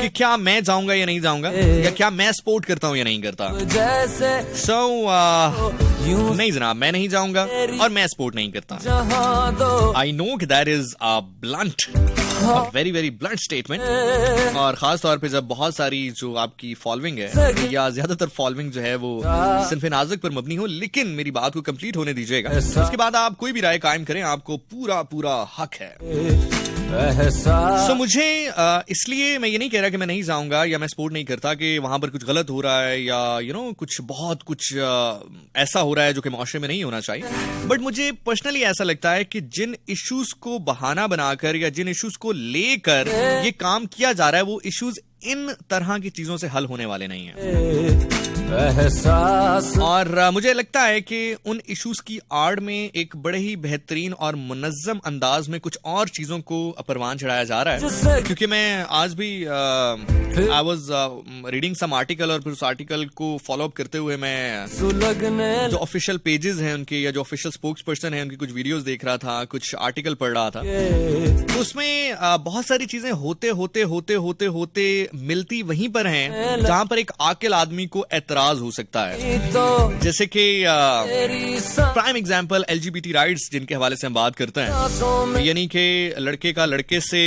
कि क्या मैं जाऊंगा या नहीं जाऊंगा, या क्या मैं सपोर्ट करता हूं या नहीं करता। नहीं जनाब, मैं नहीं जाऊंगा और मैं सपोर्ट नहीं करता। आई नो कि that is a blunt, very very blunt statement, और खास तौर पे जब बहुत सारी जो आपकी फॉलोइंग है या ज्यादातर फॉलोइंग जो है वो सिन्फ नाजुक पर मबनी हो, लेकिन मेरी बात को कंप्लीट होने दीजिएगा, उसके बाद आप कोई भी राय कायम करें, आपको पूरा पूरा हक है। मुझे इसलिए मैं ये नहीं कह रहा कि मैं नहीं जाऊंगा या मैं सपोर्ट नहीं करता कि वहां पर कुछ गलत हो रहा है या कुछ बहुत कुछ ऐसा हो रहा है जो कि माशरे में नहीं होना चाहिए, बट मुझे पर्सनली ऐसा लगता है कि जिन इश्यूज को बहाना बनाकर या जिन इश्यूज को लेकर ये काम किया जा रहा है वो इश्यूज इन तरह की चीजों से हल होने वाले नहीं हैं। और मुझे लगता है कि उन इश्यूज की आड़ में एक बड़े ही बेहतरीन और मुनज्जम अंदाज में कुछ और चीजों को परवान चढ़ाया जा रहा है, क्योंकि मैं आज भी I was reading some article, और फिर उस आर्टिकल को फॉलो अप करते हुए मैं जो ऑफिशियल पेजेस हैं उनके या जो ऑफिशियल स्पोक्स पर्सन है उनकी कुछ वीडियोस देख रहा था, कुछ आर्टिकल पढ़ रहा था, तो उसमें बहुत सारी चीजें होते होते होते होते होते मिलती वहीं पर हैं जहां पर एक आकिल आदमी को एतराज हो सकता है। जैसे कि प्राइम एग्जांपल LGBT राइट्स जिनके हवाले से हम बात करते हैं, यानी कि लड़के का लड़के से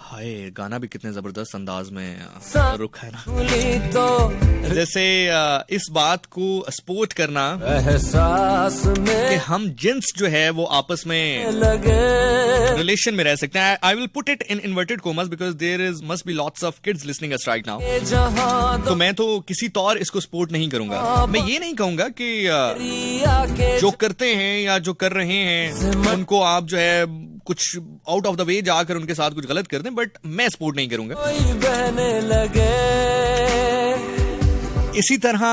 हाय, गाना भी कितने जबरदस्त अंदाज में रुख है ना। जैसे इस बात को सपोर्ट करना कि हम जिन्स जो है वो आपस में रिलेशन में रह सकते हैं। I will put it in inverted commas because there is must be lots of kids listening us right now. तो मैं तो किसी तौर इसको सपोर्ट नहीं करूंगा। मैं ये नहीं कहूंगा कि जो करते हैं या जो कर रहे हैं उनको आप जो है कुछ आउट ऑफ द वे जाकर उनके साथ कुछ गलत कर दें, बट मैं सपोर्ट नहीं करूंगा। इसी तरह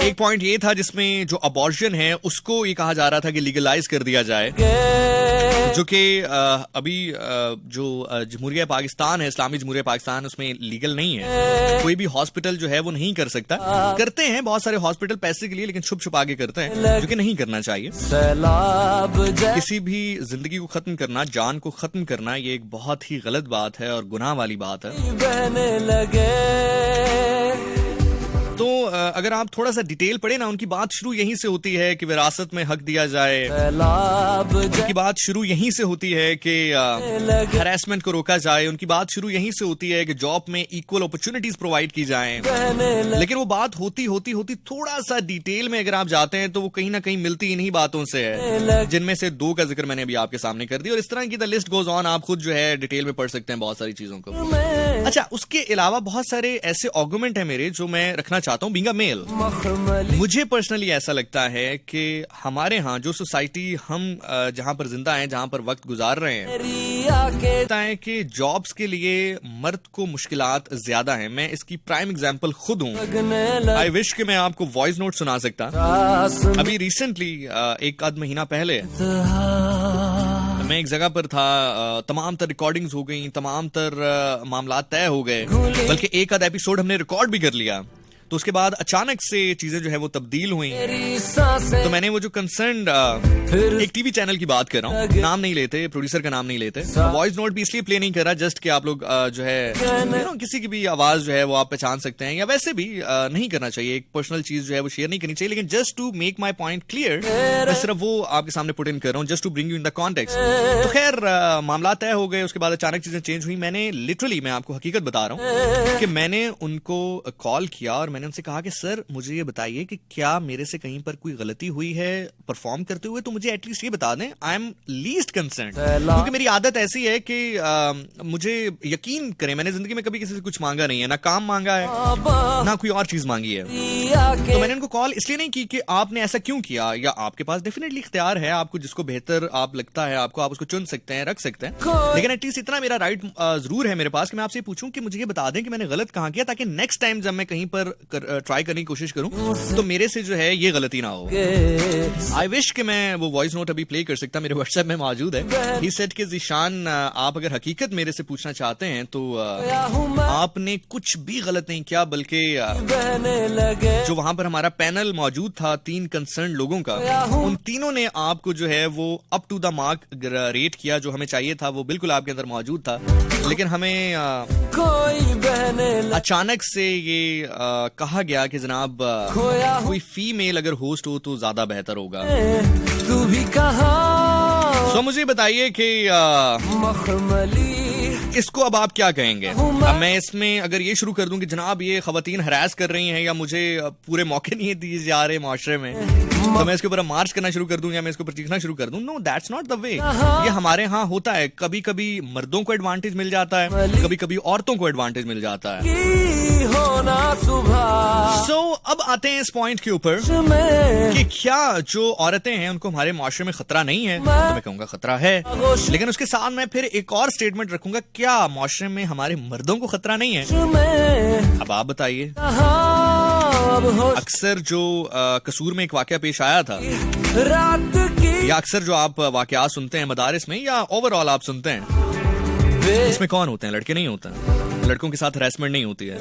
एक पॉइंट ये था जिसमें जो अबॉर्शन है उसको ये कहा जा रहा था कि लीगलाइज कर दिया जाए, जो कि अभी जो जमहूरिया पाकिस्तान है, इस्लामी जमहूरिया पाकिस्तान, उसमें लीगल नहीं है। कोई भी हॉस्पिटल जो है वो नहीं कर सकता। करते हैं बहुत सारे हॉस्पिटल पैसे के लिए, लेकिन छुप छुपा के करते हैं, जो कि नहीं करना चाहिए। किसी भी जिंदगी को खत्म करना, जान को खत्म करना, ये एक बहुत ही गलत बात है और गुनाह वाली बात है। तो अगर आप थोड़ा सा डिटेल पढ़े ना, उनकी बात शुरू यहीं से होती है कि विरासत में हक दिया जाए, उनकी बात शुरू यहीं से होती है कि हैरेसमेंट को रोका जाए, उनकी बात शुरू यहीं से होती है कि जॉब में इक्वल अपॉर्चुनिटीज प्रोवाइड की जाएं। लेकिन वो बात होती होती होती थोड़ा सा डिटेल में अगर आप जाते हैं तो वो कहीं ना कहीं मिलती इन्हीं बातों से है, जिनमें से 2 का जिक्र मैंने अभी आपके सामने कर दिया, और इस तरह की द लिस्ट गोज ऑन। आप खुद जो है डिटेल में पढ़ सकते हैं बहुत सारी चीजों को। अच्छा, उसके अलावा बहुत सारे ऐसे आर्गुमेंट है मेरे जो मैं रखना चाहता हूं बीइंग अ मेल। मुझे पर्सनली ऐसा लगता है कि हमारे यहाँ जो सोसाइटी हम जहां पर जिंदा हैं, जहां पर वक्त गुजार रहे हैं, लगता है कि जॉब्स के लिए मर्द को मुश्किलात ज्यादा हैं। मैं इसकी प्राइम एग्जांपल खुद हूं। आई विश कि मैं आपको वॉइस नोट सुना सकता। अभी रिसेंटली एक आध महीना पहले मैं एक जगह पर था, तमाम तर रिकॉर्डिंग्स हो गई, तमाम तर मामला तय हो गए, बल्कि एक आध एपिसोड हमने रिकॉर्ड भी कर लिया। तो उसके बाद अचानक से चीजें जो है वो तब्दील हुई। तो मैंने वो जो कंसर्न एक टीवी चैनल की बात कर रहा हूँ, नाम नहीं लेते, प्रोड्यूसर का नाम नहीं लेते, वॉइस नोट भी इसलिए प्ले नहीं कर रहा जस्ट कि आप लोग जो है किसी की भी आवाज जो है वो आप पहचान सकते हैं, या वैसे भी नहीं करना चाहिए, एक पर्सनल चीज जो है वो शेयर नहीं करनी चाहिए, लेकिन just to make my point clear, मैं सिर्फ वो आपके सामने पुट इन कर रहा हूँ, just to bring you in the context. तो खैर मामला तय हो गए, उसके बाद अचानक चीजें चेंज हुई। मैंने लिटरली, मैं आपको हकीकत बता रहा हूँ कि मैंने उनको कॉल किया और मैंने मैंने उनसे कहा कि सर मुझे ये बताइए कि क्या मेरे से कहीं पर कोई गलती हुई है परफॉर्म करते हुए, तो मुझे एटलीस्ट ये बता दें, आई एम लीस्ट कंसर्न, क्योंकि मेरी आदत ऐसी है कि मुझे यकीन करें मैंने जिंदगी में कभी किसी से कुछ मांगा नहीं है, ना काम मांगा है ना कोई और चीज मांगी है। तो मैंने उनको कॉल इसलिए नहीं की कि आपने ऐसा क्यों किया, या आपके पास डेफिनेटली इख्तियार है, आपको जिसको बेहतर आप लगता है आपको, आप उसको चुन सकते हैं, रख सकते हैं, लेकिन एटलीस्ट इतना मेरा राइट जरूर है मेरे पास कि मैं आपसे पूछूं कि मुझे ये बता दें कि मैंने गलत कहां किया, ताकि नेक्स्ट टाइम जब मैं कहीं पर ट्राई करने की कोशिश करूं तो मेरे से जो है ये गलती ना हो। आई विश कि मैं वो वॉइस नोट अभी प्ले कर सकता, मेरे व्हाट्सएप में मौजूद है। ही सेड कि ज़ीशान आप अगर हकीकत मेरे से पूछना चाहते हैं तो आपने कुछ भी गलत नहीं किया, बल्कि जो वहां पर हमारा पैनल मौजूद था 3 कंसर्न लोगों का, उन तीनों ने आपको जो है वो up to the mark rate किया, जो हमें चाहिए था वो बिल्कुल आपके अंदर मौजूद था, लेकिन हमें अचानक से ये कहा गया कि जनाब कोई फीमेल अगर होस्ट हो तो ज्यादा बेहतर होगा। तू भी कहा सो मुझे बताइए कि इसको अब आप क्या कहेंगे? अब मैं इसमें अगर ये शुरू कर दूं कि जनाब ये खवातीन हरास कर रही हैं या मुझे पूरे मौके नहीं दिए जा रहे माशरे में, तो मैं इसके ऊपर मार्च करना शुरू कर दूं या मैं इसके ऊपर चीखना शुरू कर दूं, no that's not the way. ये हमारे यहाँ होता है, कभी कभी मर्दों को एडवांटेज मिल जाता है, कभी कभी औरतों को एडवांटेज मिल जाता है। सो अब आते हैं इस पॉइंट के ऊपर कि क्या जो औरतें हैं उनको हमारे माशरे में खतरा नहीं है? तो मैं कहूंगा खतरा है, लेकिन उसके साथ मैं फिर एक और स्टेटमेंट रखूंगा, क्या माशरे में हमारे मर्दों को खतरा नहीं है? अब आप बताइए। अक्सर जो कसूर में एक वाकया पेश आया था, या अक्सर जो आप वाकया सुनते हैं मदारिस में या ओवरऑल आप सुनते हैं, इसमें कौन होते हैं? लड़के नहीं होते हैं। लड़कों के साथ हरासमेंट नहीं होती है,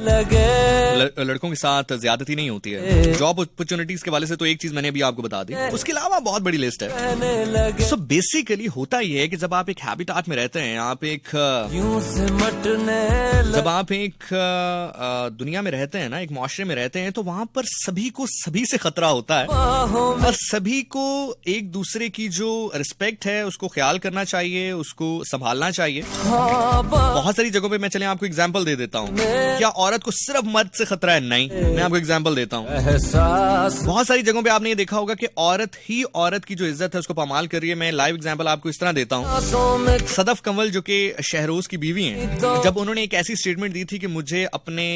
लड़कों के साथ ज्यादती नहीं होती है। जॉब अपॉर्चुनिटीज के वाले से तो एक चीज मैंने अभी आपको बता दी, उसके अलावा बहुत बड़ी लिस्ट है। सो बेसिकली होता ये है कि जब आप एक हैबिटाट में रहते हैं, आप एक जब आप एक दुनिया में रहते हैं ना, एक माशरे में रहते हैं, तो वहां पर सभी को सभी से खतरा होता है, और सभी को एक दूसरे की जो रिस्पेक्ट है उसको ख्याल करना चाहिए, उसको संभालना चाहिए। बहुत सारी जगहों पे मैं चले आपको एग्जांपल दे देता हूँ। क्या औरत को सिर्फ मर्द से खतरा है? नहीं, मैं आपको एग्जांपल देता हूँ। बहुत सारी जगहों पे आपने ये देखा होगा कि औरत ही औरत की जो इज्जत है उसको पामाल कर रही है। मैं लाइव एग्जांपल आपको इस तरह देता हूँ। सदफ कंवल जो कि शहरोज की बीवी हैं, जब उन्होंने एक ऐसी स्टेटमेंट दी थी कि मुझे अपने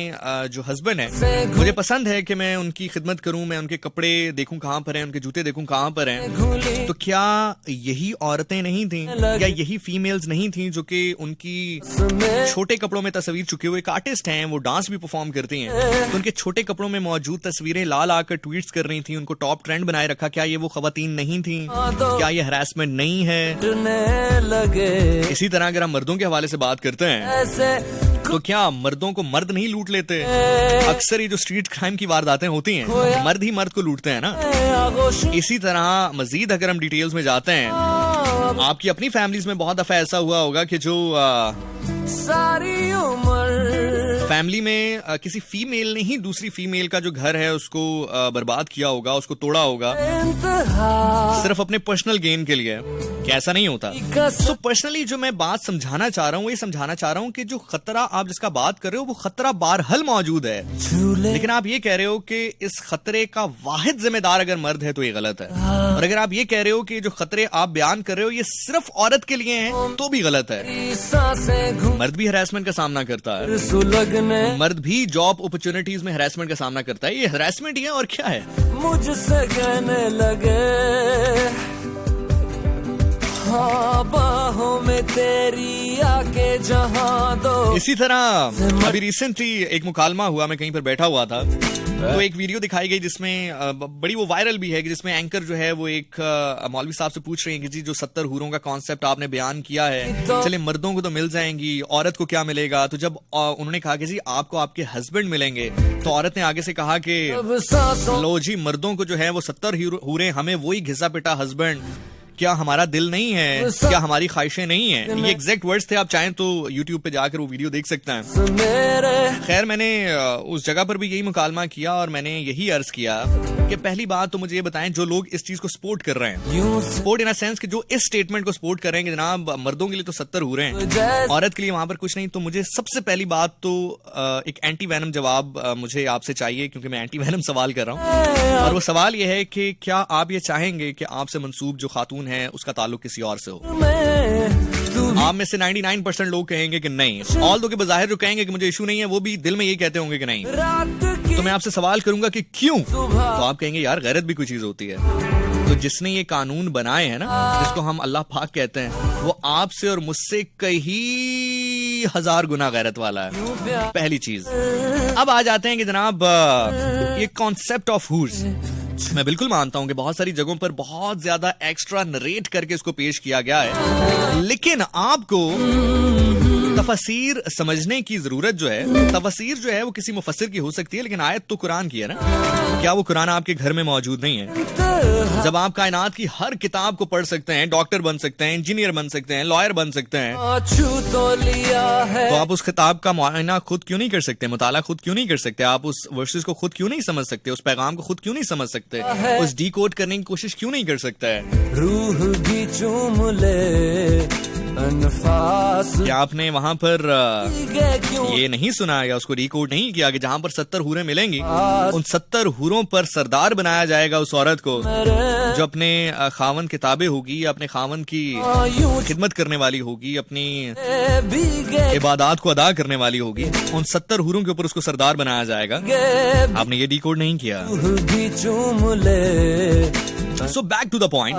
जो हस्बैंड है, मुझे पसंद है कि मैं उनकी खिदमत करूं, मैं उनके कपड़े देखूं कहां पर हैं, उनके जूते देखूं कहां पर हैं, तो क्या यही औरतें नहीं थी या यही फीमेल्स नहीं थी जो कि उनकी छोटे कपड़ों में तस्वीर, चुके हुए एक आर्टिस्ट हैं, वो डांस भी परफॉर्म करती हैं, तो उनके छोटे कपड़ों में मौजूद तस्वीरें ला ला कर ट्वीट्स कर रही थी, उनको टॉप ट्रेंड बनाए रखा? क्या ये वो खवातीन नहीं थी? क्या ये हरासमेंट नहीं है? इसी तरह अगर हम मर्दों के हवाले से बात करते हैं, तो क्या मर्दों को मर्द नहीं लूट लेते? अक्सर ये जो स्ट्रीट क्राइम की वारदातें होती हैं, मर्द ही मर्द को लूटते हैं ना। इसी तरह मजीद अगर हम डिटेल्स में जाते हैं, आपकी अपनी फैमिलीज में बहुत दफा ऐसा हुआ होगा कि जो सारी उम्र फैमिली में किसी फीमेल ने ही दूसरी फीमेल का जो घर है उसको बर्बाद किया होगा, उसको तोड़ा होगा, सिर्फ अपने पर्सनल गेन के लिए। क्या ऐसा नहीं होता? सो पर्सनली जो मैं बात समझाना चाह रहा हूँ, ये समझाना चाह रहा हूँ कि जो खतरा आप जिसका बात कर रहे हो वो खतरा बारहल मौजूद है, लेकिन आप ये कह रहे हो कि इस खतरे का वाहिद जिम्मेदार अगर मर्द है तो ये गलत है। और अगर आप ये कह रहे हो कि जो खतरे आप बयान कर रहे हो ये सिर्फ औरत के लिए हैं, तो भी गलत है। मर्द भी हरासमेंट का सामना करता है, मर्द भी जॉब अपॉर्चुनिटीज में हरासमेंट का सामना करता है। ये हरासमेंट ही है और क्या है? मुझसे कहने लगे बाहों में तेरी आके जहां दो। इसी तरह अभी रिसेंटली एक मुकालमा हुआ, मैं कहीं पर बैठा हुआ था, तो एक वीडियो दिखाई गई जिसमें बड़ी वो वायरल भी है, कि जिसमें एंकर जो है वो एक मौलवी साहब से पूछ रहे हैं कि जी जो 70 हूरों का कॉन्सेप्ट आपने बयान किया है, चले मर्दों को तो मिल जाएंगी, औरत को क्या मिलेगा? तो जब उन्होंने कहा कि जी आपको आपके हस्बैंड मिलेंगे, तो औरत ने आगे से कहा कि लो जी मर्दों को जो है वो 70 हूरें, हमें वही घिसा पिटा हस्बैंड, क्या हमारा दिल नहीं है? क्या हमारी ख्वाहिशें नहीं है? ये एग्जैक्ट वर्ड्स थे, आप चाहें तो YouTube पे जाकर वो वीडियो देख सकते हैं। खैर मैंने उस जगह पर भी यही मुकालमा किया और मैंने यही अर्ज किया कि कि पहली बात तो मुझे ये बताएं, जो लोग इस चीज को सपोर्ट कर रहे हैं, सपोर्ट इन अ सेंस कि जो इस स्टेटमेंट को सपोर्ट कर रहे हैं कि जनाब मर्दों के लिए तो 70 हो रहे हैं, औरत के लिए वहां पर कुछ नहीं, तो मुझे सबसे पहली बात तो एक एंटी वैनम जवाब मुझे आपसे चाहिए, क्योंकि मैं एंटी वैनम सवाल कर रहा हूँ। और वो सवाल ये है कि क्या आप ये चाहेंगे कि आपसे मंसूब जो खातून है उसका ताल्लुक किसी और से हो? आप में से 99% लोग कहेंगे कि नहीं, ऑल दो के बजाहिर जो कहेंगे कि मुझे इशू नहीं है, वो भी दिल में यही कहते होंगे कि नहीं। तो मैं आपसे सवाल करूंगा कि क्यों, तो आप कहेंगे यार गैरत भी कोई चीज होती है। तो जिसने ये कानून बनाए हैं ना, जिसको हम अल्लाह पाक कहते हैं, वो आपसे और मुझसे कई हजार गुना गैरत वाला है, पहली चीज। अब आ जाते हैं कि जनाब ये कॉन्सेप्ट ऑफ हूर्स, मैं बिल्कुल मानता हूं कि बहुत सारी जगहों पर बहुत ज्यादा एक्स्ट्रा नरेट करके इसको पेश किया गया है, लेकिन आपको तफसीर समझने की जरूरत जो है, तफसीर जो है वो किसी मुफस्सिर की हो सकती है, लेकिन आयत तो कुरान की है ना। क्या वो कुरान आपके घर में मौजूद नहीं है? जब आप कायनात की हर किताब को पढ़ सकते हैं, डॉक्टर बन सकते हैं, इंजीनियर बन सकते हैं, लॉयर बन सकते हैं, तो आप उस किताब का मुआयना खुद क्यों नहीं कर सकते, मुताला खुद क्यों नहीं कर सकते? आप उस वर्सेस को खुद क्यों नहीं समझ सकते? उस पैगाम को खुद क्यों नहीं समझ सकते? उस डीकोड करने की कोशिश क्यों नहीं कर सकता है? रूह भी चूम ले क्या आपने वहां पर ये नहीं सुना या उसको रिकॉर्ड नहीं किया कि जहां पर 70 हूरें मिलेंगी, उन 70 हूरों पर सरदार बनाया जाएगा उस औरत को, जो अपने खावन की ताबे होगी, अपने खावन की खिदमत करने वाली होगी, अपनी इबादत को अदा करने वाली होगी। उन 70 हूरों के ऊपर उसको सरदार बनाया जाएगा। आपने ये डिकोड नहीं किया। So back to the point,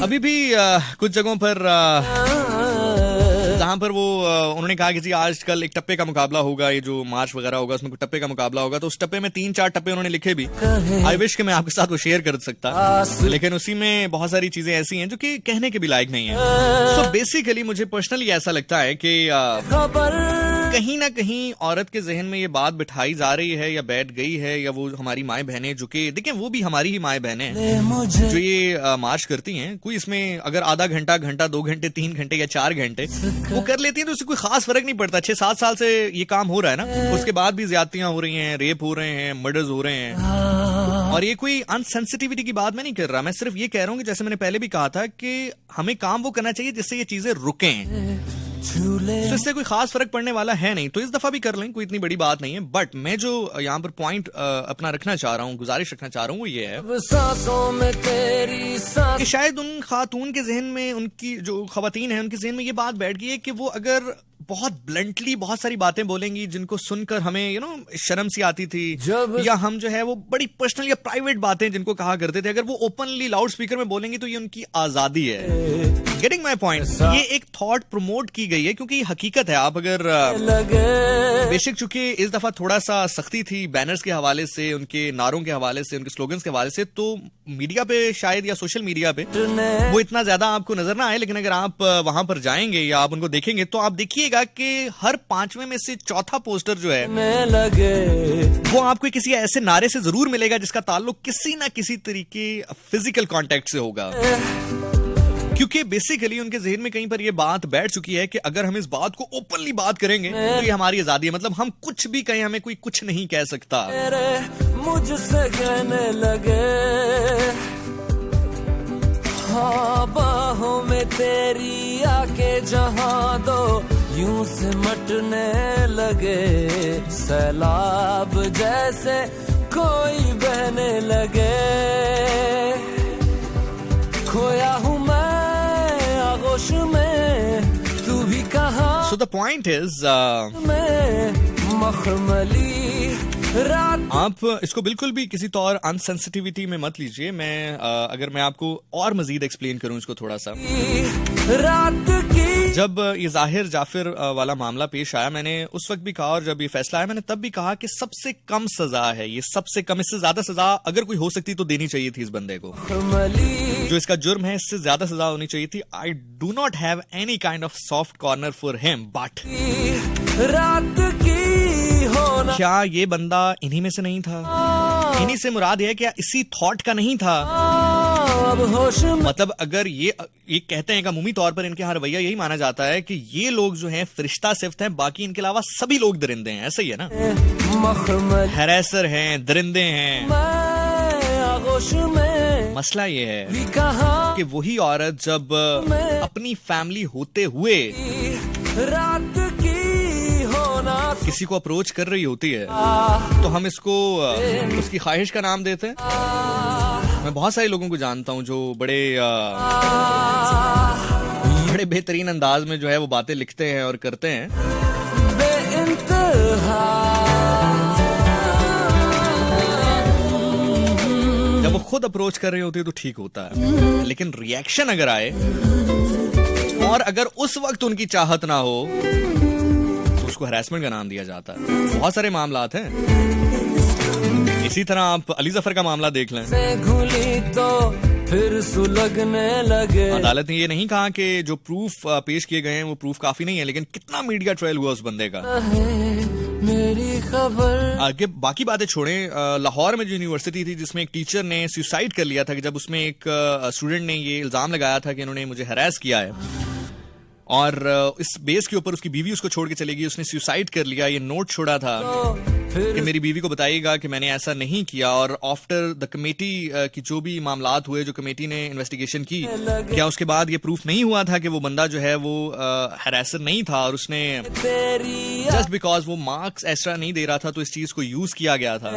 अभी भी कुछ जगहों पर जहां पर वो उन्होंने कहा कि जी आजकल एक टप्पे का मुकाबला होगा, ये जो मार्च वगैरह होगा उसमें टप्पे का मुकाबला होगा, तो उस टप्पे में 3-4 टप्पे उन्होंने लिखे भी। आई विश कि मैं आपके साथ वो शेयर कर सकता, लेकिन उसी में बहुत सारी चीजें ऐसी हैं जो कि कहने के भी लायक नहीं है। सो बेसिकली मुझे पर्सनली ऐसा लगता है कि कहीं ना कहीं औरत के जहन में ये बात बिठाई जा रही है या बैठ गई है, या वो हमारी माएं बहनें जो कि देखें वो भी हमारी ही माएं बहनें हैं जो ये मार्च करती हैं, कोई इसमें अगर आधा घंटा, 2 घंटे, 3 घंटे या 4 घंटे वो कर लेती हैं तो उससे कोई खास फर्क नहीं पड़ता। 6-7 साल से ये काम हो रहा है ना, उसके बाद भी ज्यादतियां हो रही हैं, रेप हो रहे हैं, मर्डर्स हो रहे हैं। और ये कोई अनसेंसिटिविटी की बात मैं नहीं कर रहा, मैं सिर्फ ये कह रहा हूँ कि जैसे मैंने पहले भी कहा था कि हमें काम वो करना चाहिए जिससे ये चीजें रुकें, तो इससे कोई खास फर्क पड़ने वाला है नहीं, तो इस दफा भी कर लें, कोई इतनी बड़ी बात नहीं है। बट मैं जो यहाँ पर पॉइंट अपना रखना चाह रहा हूँ, गुजारिश रखना चाह रहा हूँ, वो ये है कि शायद उन खातून के जहन में, उनकी जो खवातीन है उनके जहन में ये बात बैठ गई है कि वो अगर बहुत ब्लंटली बहुत सारी बातें बोलेंगी जिनको सुनकर हमें शर्म सी आती थी, या हम जो है वो बड़ी पर्सनल या प्राइवेट बातें जिनको कहा करते थे, अगर वो ओपनली लाउड स्पीकर में बोलेंगी तो ये उनकी आजादी है। गेटिंग माई पॉइंट, ये एक थॉट प्रमोट की गई है क्योंकि ये हकीकत है। आप अगर बेशक चूंकि इस दफा थोड़ा सा सख्ती थी बैनर्स के हवाले से, उनके नारों के हवाले से, उनके स्लोगन्स के हवाले से, तो मीडिया पे शायद या सोशल मीडिया पे वो इतना ज्यादा आपको नजर ना आए, लेकिन अगर आप वहां पर जाएंगे या आप उनको देखेंगे तो आप देखिएगा कि हर 5वें में से चौथा पोस्टर जो है वो आपको किसी ऐसे नारे से जरूर मिलेगा जिसका ताल्लुक किसी ना किसी तरीके फिजिकल कॉन्टेक्ट से होगा, क्योंकि बेसिकली उनके जहन में कहीं पर ये बात बैठ चुकी है कि अगर हम इस बात को ओपनली बात करेंगे तो ये हमारी आजादी है, मतलब हम कुछ भी कहें, हमें कोई कुछ नहीं कह सकता। मुझसे कहने लगे हाँ बाहों में तेरी आके जहां दो यूं से मटने लगे, सैलाब जैसे कोई बहने लगे, खोया हूं मैं आगोश में, तू भी कहा। So the point is, मखमली आप इसको बिल्कुल भी किसी तौर अनसेंसिटिविटी में मत लीजिए। मैं अगर मैं आपको और मजीद एक्सप्लेन करूं इसको थोड़ा सा, जब ये जाहिर जाफिर वाला मामला पेश आया, मैंने उस वक्त भी कहा और जब ये फैसला आया मैंने तब भी कहा कि सबसे कम सजा है ये, सबसे कम, इससे ज्यादा सजा अगर कोई हो सकती तो देनी चाहिए थी इस बंदे को, जो इसका जुर्म है इससे ज्यादा सजा होनी चाहिए थी। I do not have any kind of soft corner for him, but क्या ये बंदा इन्हीं में से नहीं था? इन्हीं से मुराद है क्या इसी थॉट का नहीं था अब होश में मतलब अगर ये कहते हैं कि अमूमी तौर पर इनके यहाँ रवैया यही माना जाता है कि ये लोग जो हैं फरिश्ता सिफ्त हैं, बाकी इनके अलावा सभी लोग दरिंदे हैं, ऐसा ही है ना? मखमल हैरेसर हैं, दरिंदे हैं। मैं आगोश में मसला ये है भी कहा कि वही औरत जब अपनी फैमिली होते हुए रात की होना किसी को अप्रोच कर रही होती है तो हम इसको उसकी ख्वाहिश का नाम देते हैं। मैं बहुत सारे लोगों को जानता हूं जो बड़े बेहतरीन अंदाज में जो है वो बातें लिखते हैं और करते हैं। बेइंतहा जब वो खुद अप्रोच कर रही होती है तो ठीक होता है, लेकिन रिएक्शन अगर आए और अगर उस वक्त उनकी चाहत ना हो तो उसको हैरेसमेंट का नाम दिया जाता है। बहुत सारे मामलात हैं। इसी तरह आप अली जफर का मामला देख लें। से घुली तो फिर सुलगने लगे। अदालत ने ये नहीं कहा कि जो प्रूफ पेश किए गए हैं वो प्रूफ काफी नहीं है, लेकिन कितना मीडिया ट्रायल हुआ उस बंदे का। मेरी खबर आगे बाकी बातें छोड़ें, लाहौर में जो यूनिवर्सिटी थी जिसमें एक टीचर ने सुसाइड कर लिया था कि जब उसमें एक स्टूडेंट ने ये इल्जाम लगाया था कि इन्होंने मुझे हैरेस किया है और इस बेस के ऊपर उसकी बीवी उसको छोड़ के चली गई, उसने सुसाइड कर लिया। ये नोट छोड़ा था कि मेरी बीवी को बताइएगा कि मैंने ऐसा नहीं किया। और आफ्टर द कमेटी की जो भी मामलात हुए, जो कमेटी ने इन्वेस्टिगेशन की, क्या उसके बाद ये प्रूफ नहीं हुआ था कि वो बंदा जो है वो हैरेसर नहीं था और उसने जस्ट बिकॉज वो मार्क्स एक्स्ट्रा नहीं दे रहा था तो इस चीज को यूज किया गया था।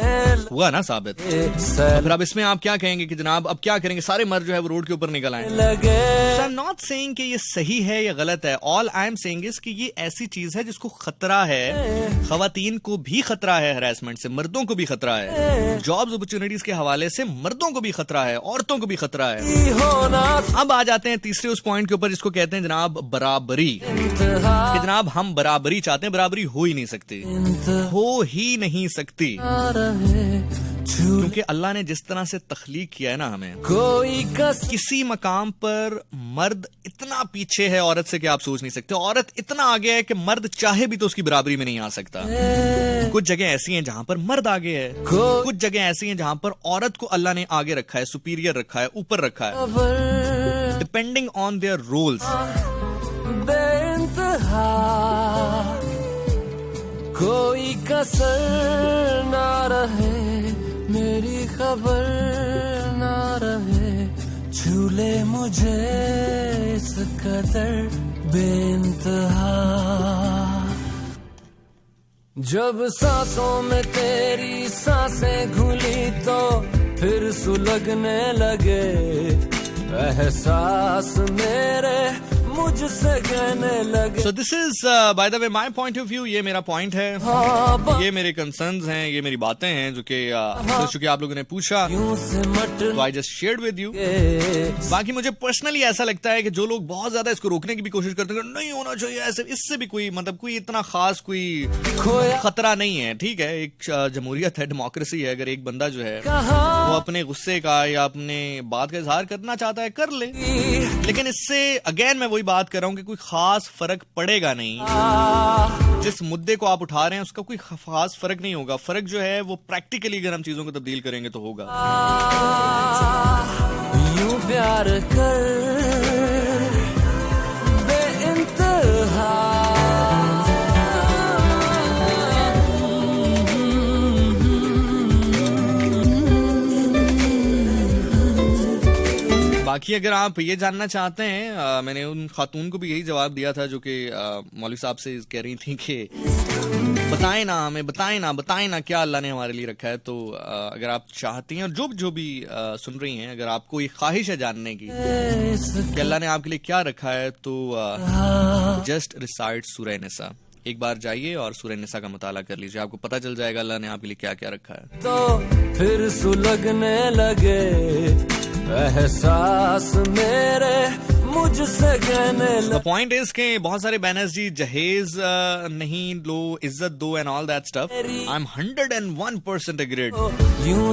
हुआ ना साबित। तो फिर अब इसमें आप क्या कहेंगे कि जनाब अब क्या करेंगे, सारे मर्द जो है वो रोड के ऊपर निकल आए। आई एम नॉट सेइंग कि ये सही है या गलत है। All I am saying is कि ये ऐसी चीज है जिसको खतरा है। खवातीन को भी खतरा है हैरेसमेंट से, मर्दों को भी खतरा है। जॉब्स अपॉर्चुनिटीज के हवाले से मर्दों को भी खतरा है, औरतों को भी खतरा है। अब आ जाते हैं तीसरे उस पॉइंट के ऊपर जिसको कहते हैं जनाब बराबरी। कि जनाब हम बराबरी चाहते हैं, बराबरी हो ही नहीं सकती, हो ही नहीं सकती, क्योंकि अल्लाह ने जिस तरह से तख्लीक किया है ना हमें, कोई किसी मकाम पर मर्द इतना पीछे है औरत से कि आप सोच नहीं सकते। औरत इतना आगे है कि मर्द चाहे भी तो उसकी बराबरी में नहीं आ सकता। कुछ जगह ऐसी हैं जहां पर मर्द आगे है, कुछ जगह ऐसी हैं जहां पर औरत को अल्लाह ने आगे रखा है, सुपीरियर रखा है, ऊपर रखा है, डिपेंडिंग ऑन देयर रोल्स। बेइंतहा कोई कसर ना रहे, मेरी खबर ना रहे, झूले मुझे इस कदर बेइंतहा। जब सांसों में तेरी सांसें घुली तो फिर सुलगने लगे एहसास मेरे मुझसे कहने लगे। So this is by the way my point of view। ये मेरा पॉइंट है, ये मेरे कंसर्न्स हैं, ये मेरी बातें हैं जो कि चूंकि आप लोगों ने पूछा तो I just shared with you. बाकी मुझे पर्सनली ऐसा लगता है कि जो लोग बहुत ज्यादा इसको रोकने की भी कोशिश करते हैं, नहीं होना चाहिए ऐसे, इससे भी कोई मतलब कोई इतना खास कोई खतरा नहीं है। ठीक है, एक जमहूरियत है, डेमोक्रेसी है। अगर एक बंदा जो है वो अपने गुस्से का या अपने बात का इजहार करना चाहता है कर ले, लेकिन इससे अगेन मैं वही बात कर रहा हूं कि कोई खास फर्क पड़ेगा नहीं। जिस मुद्दे को आप उठा रहे हैं उसका कोई खास फर्क नहीं होगा। फर्क जो है वो प्रैक्टिकली अगर हम चीजों को तब्दील करेंगे तो होगा। यूं प्यार कर बेइंतहा बाकी अगर आप ये जानना चाहते हैं, मैंने उन खातून को भी यही जवाब दिया था जो कि मौलवी साहब से कह रही थी कि बताएं ना हमें, बताएं ना क्या अल्लाह ने हमारे लिए रखा है। तो अगर आप चाहती हैं और जो भी सुन रही हैं, अगर आपको ये ख्वाहिश है जानने की कि अल्लाह ने आपके लिए क्या रखा है तो जस्ट रिसाइट सूरह निसा। एक बार जाइए और सूरह निसा का मुताला कर लीजिए, आपको पता चल जाएगा अल्लाह ने आपके लिए क्या क्या रखा है। तो फिर सुलगने लगे एहसास मेरे मुझसे कहने लगे। द पॉइंट इज के बहुत सारे बैनर्स जी जहेज नहीं लो, इज्जत दो and all that stuff. I am 101% agreed.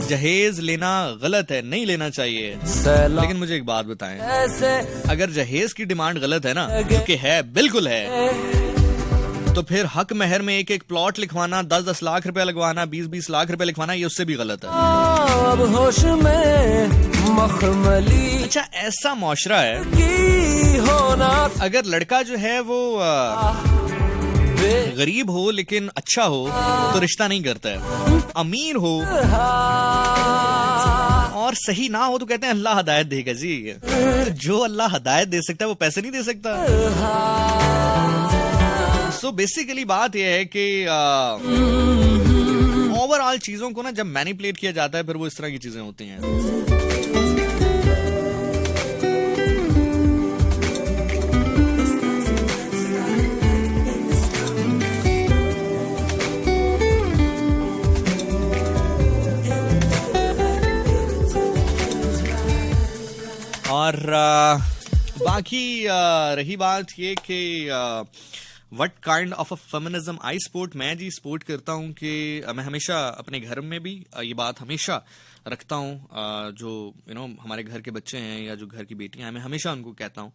जहेज लेना गलत है, नहीं लेना चाहिए। लेकिन मुझे एक बात बताएं, अगर जहेज की डिमांड गलत है ना, क्योंकि है, बिल्कुल है, तो फिर हक महर में एक प्लॉट लिखवाना, 10-10 लाख रुपया लगवाना, 20-20 लाख रुपया लिखवाना, ये उससे भी गलत है। अब होश में मखमली अच्छा, ऐसा मुआशरा है, अगर लड़का जो है वो गरीब हो लेकिन अच्छा हो तो रिश्ता नहीं करता है, अमीर हो और सही ना हो तो कहते हैं अल्लाह हिदायत देगा जी। तो जो अल्लाह हिदायत दे सकता है वो पैसे नहीं दे सकता। सो बेसिकली बात यह है कि ओवरऑल चीजों को ना जब मैनिपुलेट किया जाता है फिर वो इस तरह की चीजें होती हैं। और बाकी रही बात ये कि what kind of a feminism I support, मैं जी सपोर्ट करता हूँ कि मैं हमेशा अपने घर में भी ये बात हमेशा रखता हूँ। जो हमारे घर के बच्चे हैं या जो घर की बेटियां हैं, मैं हमेशा उनको कहता हूँ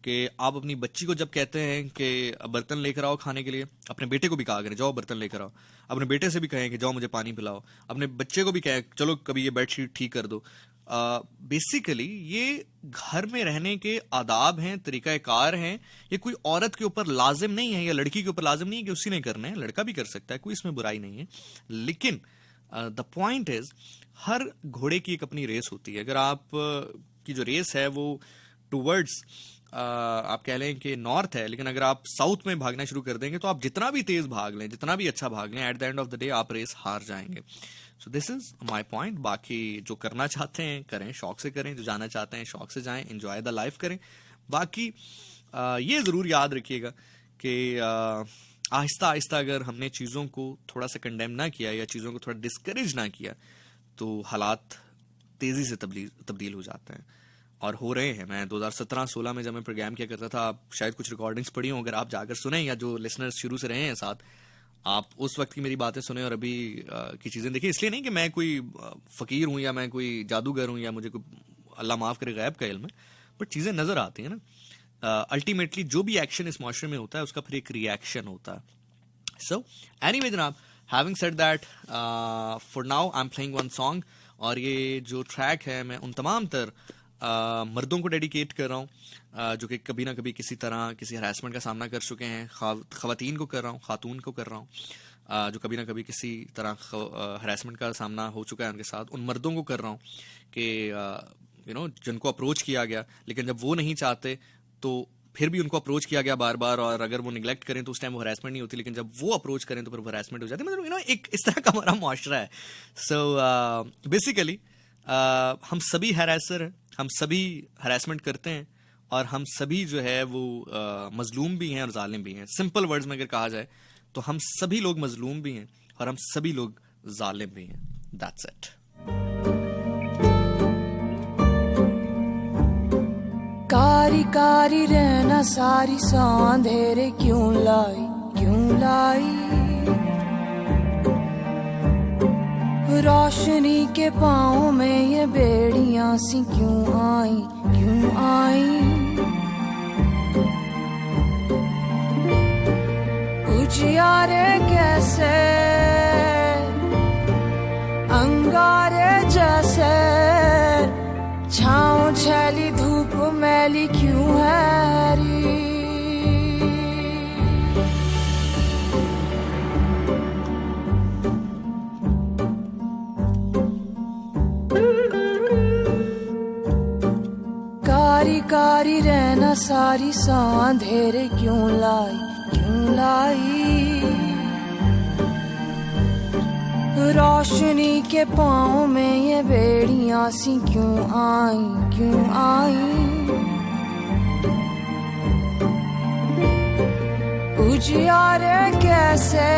कि आप अपनी बच्ची को जब कहते हैं कि बर्तन लेकर आओ खाने के लिए, अपने बेटे को भी कहा करें जाओ बर्तन लेकर आओ, अपने बेटे से भी कहें कि जाओ मुझे पानी पिलाओ, अपने बच्चे को भी कहें चलो कभी ये बेडशीट ठीक कर दो। बेसिकली ये घर में रहने के आदाब हैं, तरीकाकार हैं। ये कोई औरत के ऊपर लाजिम नहीं है या लड़की के ऊपर लाजिम नहीं है कि उसी ने करना है, लड़का भी कर सकता है, कोई इसमें बुराई नहीं है। लेकिन द पॉइंट इज हर घोड़े की एक अपनी रेस होती है। अगर आप की जो रेस है वो टूवर्ड्स आप कह लें कि नॉर्थ है, लेकिन अगर आप साउथ में भागना शुरू कर देंगे तो आप जितना भी तेज भाग लें, जितना भी अच्छा भाग लें, at the end of the day आप रेस हार जाएंगे। So this is my point. बाकी जो करना चाहते हैं करें, शौक से करें, जो जाना चाहते हैं शौक से जाएं, एंजॉय द लाइफ करें। बाकी ये जरूर याद रखिएगा कि आहिस्ता आहिस्ता अगर हमने चीज़ों को थोड़ा सा कंडेम ना किया या चीज़ों को थोड़ा डिस्करेज ना किया तो हालात तेज़ी से तब्दील हो जाते हैं और हो रहे हैं। मैं 2017-16 में जब मैं प्रोग्राम किया करता था, आप शायद कुछ रिकॉर्डिंग्स पढ़ी हों, अगर आप जाकर सुने या जो लिसनर्स शुरू से रहे हैं साथ, आप उस वक्त की मेरी बातें सुने और अभी की चीज़ें देखिए। इसलिए नहीं कि मैं कोई फ़कीर हूँ या मैं कोई जादूगर हूँ या मुझे कोई अल्लाह माफ़ करे गैब का इल्म है, बट चीज़ें नज़र आती हैं ना। अल्टीमेटली जो भी एक्शन इस माशरे में होता है उसका फिर एक रिएक्शन होता है। सो एनीवे जनाब, having said that, for now I am playing one song, और ये जो ट्रैक है मैं उन तमाम तर मर्दों को डेडिकेट कर रहा हूँ जो कि कभी ना कभी किसी तरह किसी हरासमेंट का सामना कर चुके हैं। ख़वातीन को कर रहा हूँ, खातून को कर रहा हूँ जो कभी ना कभी किसी तरह हरासमेंट का सामना हो चुका है उनके साथ। उन मर्दों को कर रहा हूँ कि जिनको अप्रोच किया गया लेकिन जब वो नहीं चाहते तो फिर भी उनको अप्रोच किया गया बार बार, और अगर वो निगलेक्ट करें तो उस टाइम वो हरासमेंट नहीं होती, लेकिन जब वो अप्रोच करें तो फिर वो हरासमेंट हो जाती है। मतलब एक इस तरह का हमारा मुआशरा है। सो बेसिकली हम सभी हरासर हैं, हम सभी हरासमेंट करते हैं और हम सभी जो है वो मजलूम भी हैं और जालिम भी हैं। सिंपल वर्ड्स में अगर कहा जाए तो हम सभी लोग मजलूम भी हैं और हम सभी लोग जालिम भी हैं। That's it. कारी कारी रहना सारी सांधेरे क्यों लाई, क्यों लाई, रोशनी के पाँव में ये बेड़ियां सी क्यों आई, क्यों आई, उजियारे कैसे अंगारे जैसे, छाँव छैली धूप मैली क्यों है री, कारी कारी रहना सारी सांधेरे क्यों लाई, क्यों लाई, रोशनी के पाँव में ये बेड़ियां सी क्यों आई, क्यों आई, उजियारे कैसे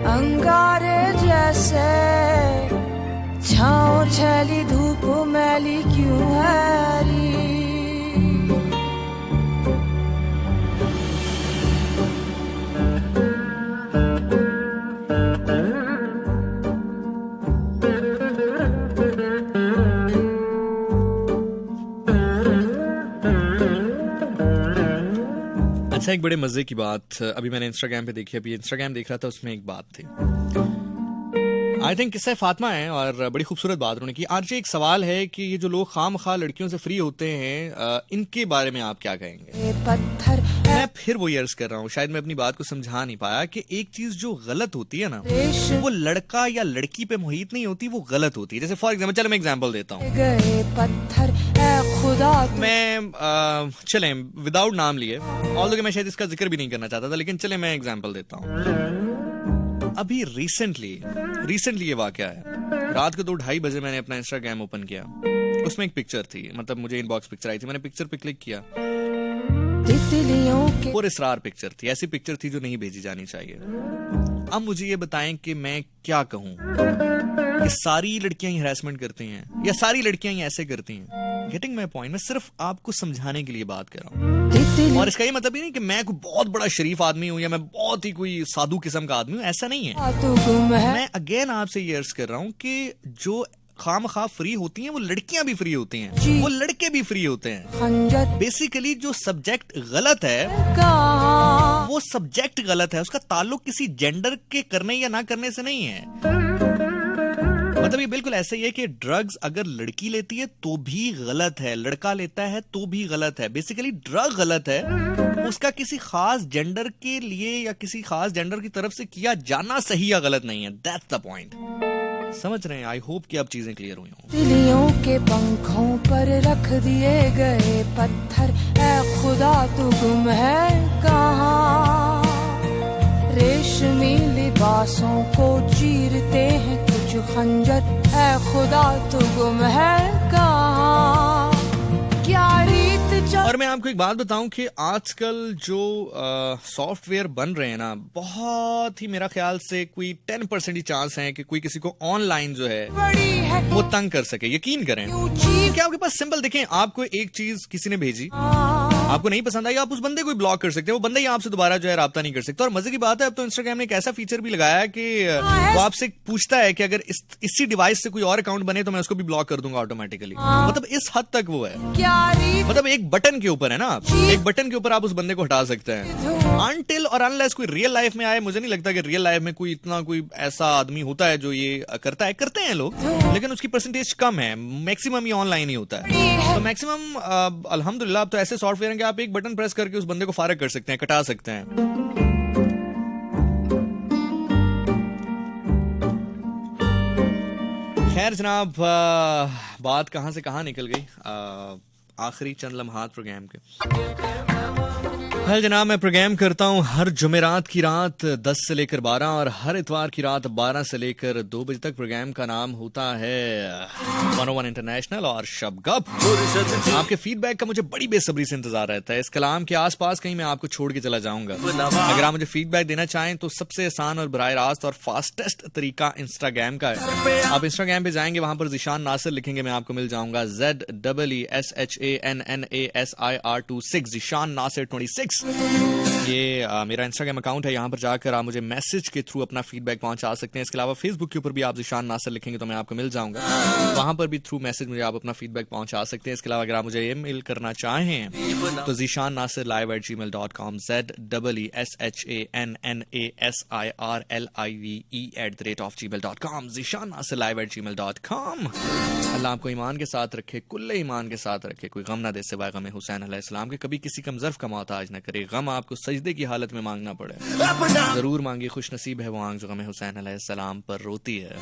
अंगारे जैसे, छाँव छैली धूप मैली क्यों है री। अच्छा, एक बड़े मजे की बात अभी मैंने इंस्टाग्राम पे देखी, अभी इंस्टाग्राम देख रहा था, उसमें एक बात थी आई थिंक किस्सा फातिमा है और बड़ी खूबसूरत बात उन्होंने की। आरजे एक सवाल है कि ये जो लोग खामखा लड़कियों से फ्री होते हैं, इनके बारे में आप क्या कहेंगे? पत्थर मैं फिर वही अर्ज कर रहा हूँ, शायद मैं अपनी बात को समझा नहीं पाया कि एक चीज जो गलत होती है ना, वो लड़का या लड़की पे मुहित नहीं होती, वो गलत होती है। जैसे फॉर एग्जाम्पल, चलो मैं एग्जाम्पल देता हूँ। गए पत्थर खुदा मैं चले विदाउट नाम लिए, ऑल्दो कि मैं शायद इसका जिक्र भी नहीं करना चाहता था, लेकिन चले मैं एग्जाम्पल देता हूँ। अभी रिसेंटली ये वाकया है। रात को 2-2:30 बजे मैंने अपना इंस्टाग्राम ओपन किया, उसमें एक पिक्चर थी, मतलब मुझे इनबॉक्स पिक्चर आई थी, मैंने पिक्चर पे क्लिक किया, और इसरार पिक्चर थी, ऐसी पिक्चर थी जो नहीं भेजी जानी चाहिए। अब मुझे ये बताएं कि मैं क्या कहूं कि सारी लड़कियां ही हैरेसमेंट करती हैं या सारी लड़कियां ही ऐसे करती हैं? Getting my point? मैं सिर्फ आपको समझाने के लिए बात कर रहा हूं, और इसका ये मतलब ही नहीं कि मैं कोई बहुत बड़ा शरीफ आदमी हूं या मैं बहुत ही कोई साधु किस्म का आदमी हूं, ऐसा नहीं है। मैं अगेन आपसे ये अर्ज कर रहा हूं कि जो खामखा फ्री होती हैं वो लड़कियां भी फ्री होती हैं, वो लड़के भी फ्री होते हैं। बेसिकली जो सब्जेक्ट गलत है वो सब्जेक्ट गलत है, उसका ताल्लुक किसी जेंडर के करने या ना करने से नहीं है। मतलब ये बिल्कुल ऐसे ही है कि ड्रग्स अगर लड़की लेती है तो भी गलत है, लड़का लेता है तो भी गलत है। बेसिकली ड्रग गलत है, उसका किसी खास जेंडर के लिए या किसी खास जेंडर की तरफ से किया जाना सही या गलत नहीं है। That's the point. समझ रहे हैं? आई होप कि अब चीजें क्लियर हुई हों। तिलियों के पंखों पर रख दिए गए पत्थर, ऐ खुदा तू गुम है कहाँ? रेशमी लिबासों को चीरते हैं कुछ खंजर, ऐ खुदा तू गुम है कहाँ? क्या रीत और मैं आपको एक बात बताऊं कि आजकल जो सॉफ्टवेयर बन रहे हैं ना, बहुत ही मेरा ख्याल से कोई 10% ही चांस है कि कोई किसी को ऑनलाइन जो है वो तंग कर सके। यकीन करें कि आपके पास सिंपल, देखें, आपको एक चीज किसी ने भेजी, आपको नहीं पसंद आई, आप उस बंदे को भी ब्लॉक कर सकते हैं, वो बंदा ही आपसे दोबारा जो है राब्ता नहीं कर सकता। और मजे की बात है, अब तो इंस्टाग्राम ने एक ऐसा फीचर भी लगाया है कि वो आपसे पूछता है कि अगर इसी डिवाइस से कोई और अकाउंट बने तो मैं उसको भी ब्लॉक कर दूंगा ऑटोमेटिकली। मतलब इस हद तक वो है, मतलब एक बटन के ऊपर है ना, एक बटन के ऊपर आप उस बंदे को हटा सकते हैं। अनटिल और अनलेस कोई रियल लाइफ में आए, मुझे नहीं लगता कि रियल लाइफ में कोई इतना कोई ऐसा आदमी होता है जो ये करता है। करते हैं लोग, लेकिन उसकी परसेंटेज कम है, मैक्सिमम ये ऑनलाइन ही होता है। तो मैक्सिमम अल्हम्दुलिल्लाह अब तो ऐसे सॉफ्टवेयर हैं कि आप एक बटन प्रेस करके उस बंदे को फारग कर सकते हैं, कटा सकते हैं। खैर जनाब, बात कहां से कहां निकल गई। आखिरी चंद लम्हात प्रोग्राम के। हाल जनाब, मैं प्रोग्राम करता हूँ हर जुमेरात की रात 10 से लेकर 12 और हर इतवार की रात 12 से लेकर 2 बजे तक। प्रोग्राम का नाम होता है 101 इंटरनेशनल और शब गप। आपके फीडबैक का मुझे बड़ी बेसब्री से इंतजार रहता है। इस कलाम के आसपास कहीं मैं आपको छोड़ के चला जाऊंगा। अगर आप मुझे फीडबैक देना चाहें तो सबसे आसान और बराह रास्त और फास्टेस्ट तरीका इंस्टाग्राम का है। आप इंस्टाग्राम पे जाएंगे, वहां पर ज़ीशान नासिर लिखेंगे, मैं आपको मिल जाऊंगा। ZEESHANNASIR26, ज़ीशान नासिर 26। ये मेरा इंस्टाग्राम अकाउंट है, यहाँ पर जाकर आप मुझे मैसेज के थ्रू अपना फीडबैक पहुंचा सकते हैं। इसके अलावा फेसबुक के ऊपर भी आप ज़ीशान नासिर लिखेंगे तो मैं आपको मिल जाऊंगा, वहां पर भी थ्रू मैसेज मुझे आप अपना फीडबैक पहुंचा सकते हैं। इसके अलावा अगर आप मुझे ईमेल करना चाहें तो zishannassirlive@gmail.com, ZEESHANNASIRLIVE@gmail.com, zishannassirlive@gmail.com। अल्लाह आपको ईमान के साथ रखे, कुल्ले ईमान के साथ रखे, कोई गम ना दे सिवाय गम हुसैन अलैहिस्सलाम के। कभी किसी कमजर्फ का मोहताज न करे, गम आपको सजदे की हालत में मांगना पड़े। जरूर मांगी, खुश नसीब है वो आंख जो गम हुसैन अलैहिस्सलाम पर रोती है।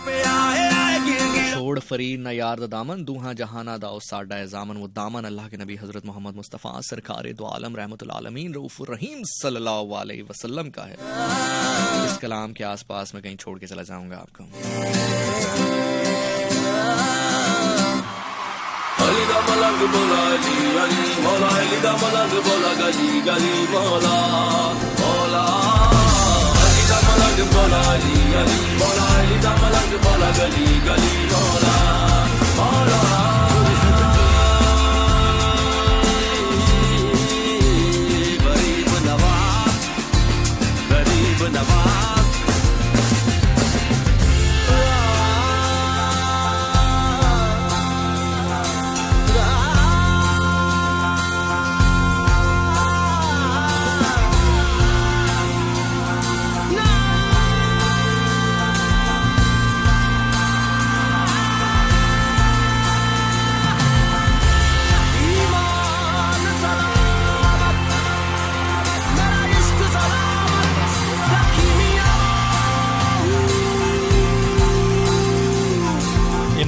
छोड़ फरीद न यार दा दामन, दूहा जहाना दाओ साडा जामन। वो दामन अल्लाह के नबी हजरत मोहम्मद मुस्तफ़ा सरकार दो आलम रहमतुल आलमीन रऊफुर रहीम सल्लल्लाहु अलैहि वसल्लम का है। इस कलाम के आसपास में कहीं छोड़ के चला जाऊंगा आपको। अली दा मलंग बोला अली अली मौला, अली दा मलंग बोला गली गली मौला मौला, अली दा मलंग बोला अली अली मौला, अली दा मलंग बोला गली गली मौला मौला। गरीब नवाज, गरीब नवाज।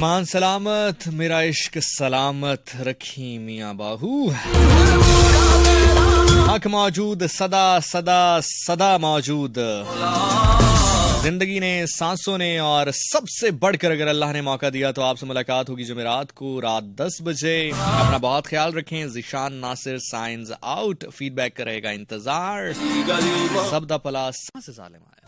ईमान सलामत मेरा इश्क सलामत रखी मियाँ बाहू। हक मौजूद सदा सदा सदा मौजूद, जिंदगी ने, सांसों ने, और सबसे बढ़कर अगर अल्लाह ने मौका दिया तो आपसे मुलाकात होगी जुमेरात को रात 10 बजे। अपना बहुत ख्याल रखें। Zeeshan Nasir signs out. Feedback करेगा इंतजार। सब दा पला से जालिम आया।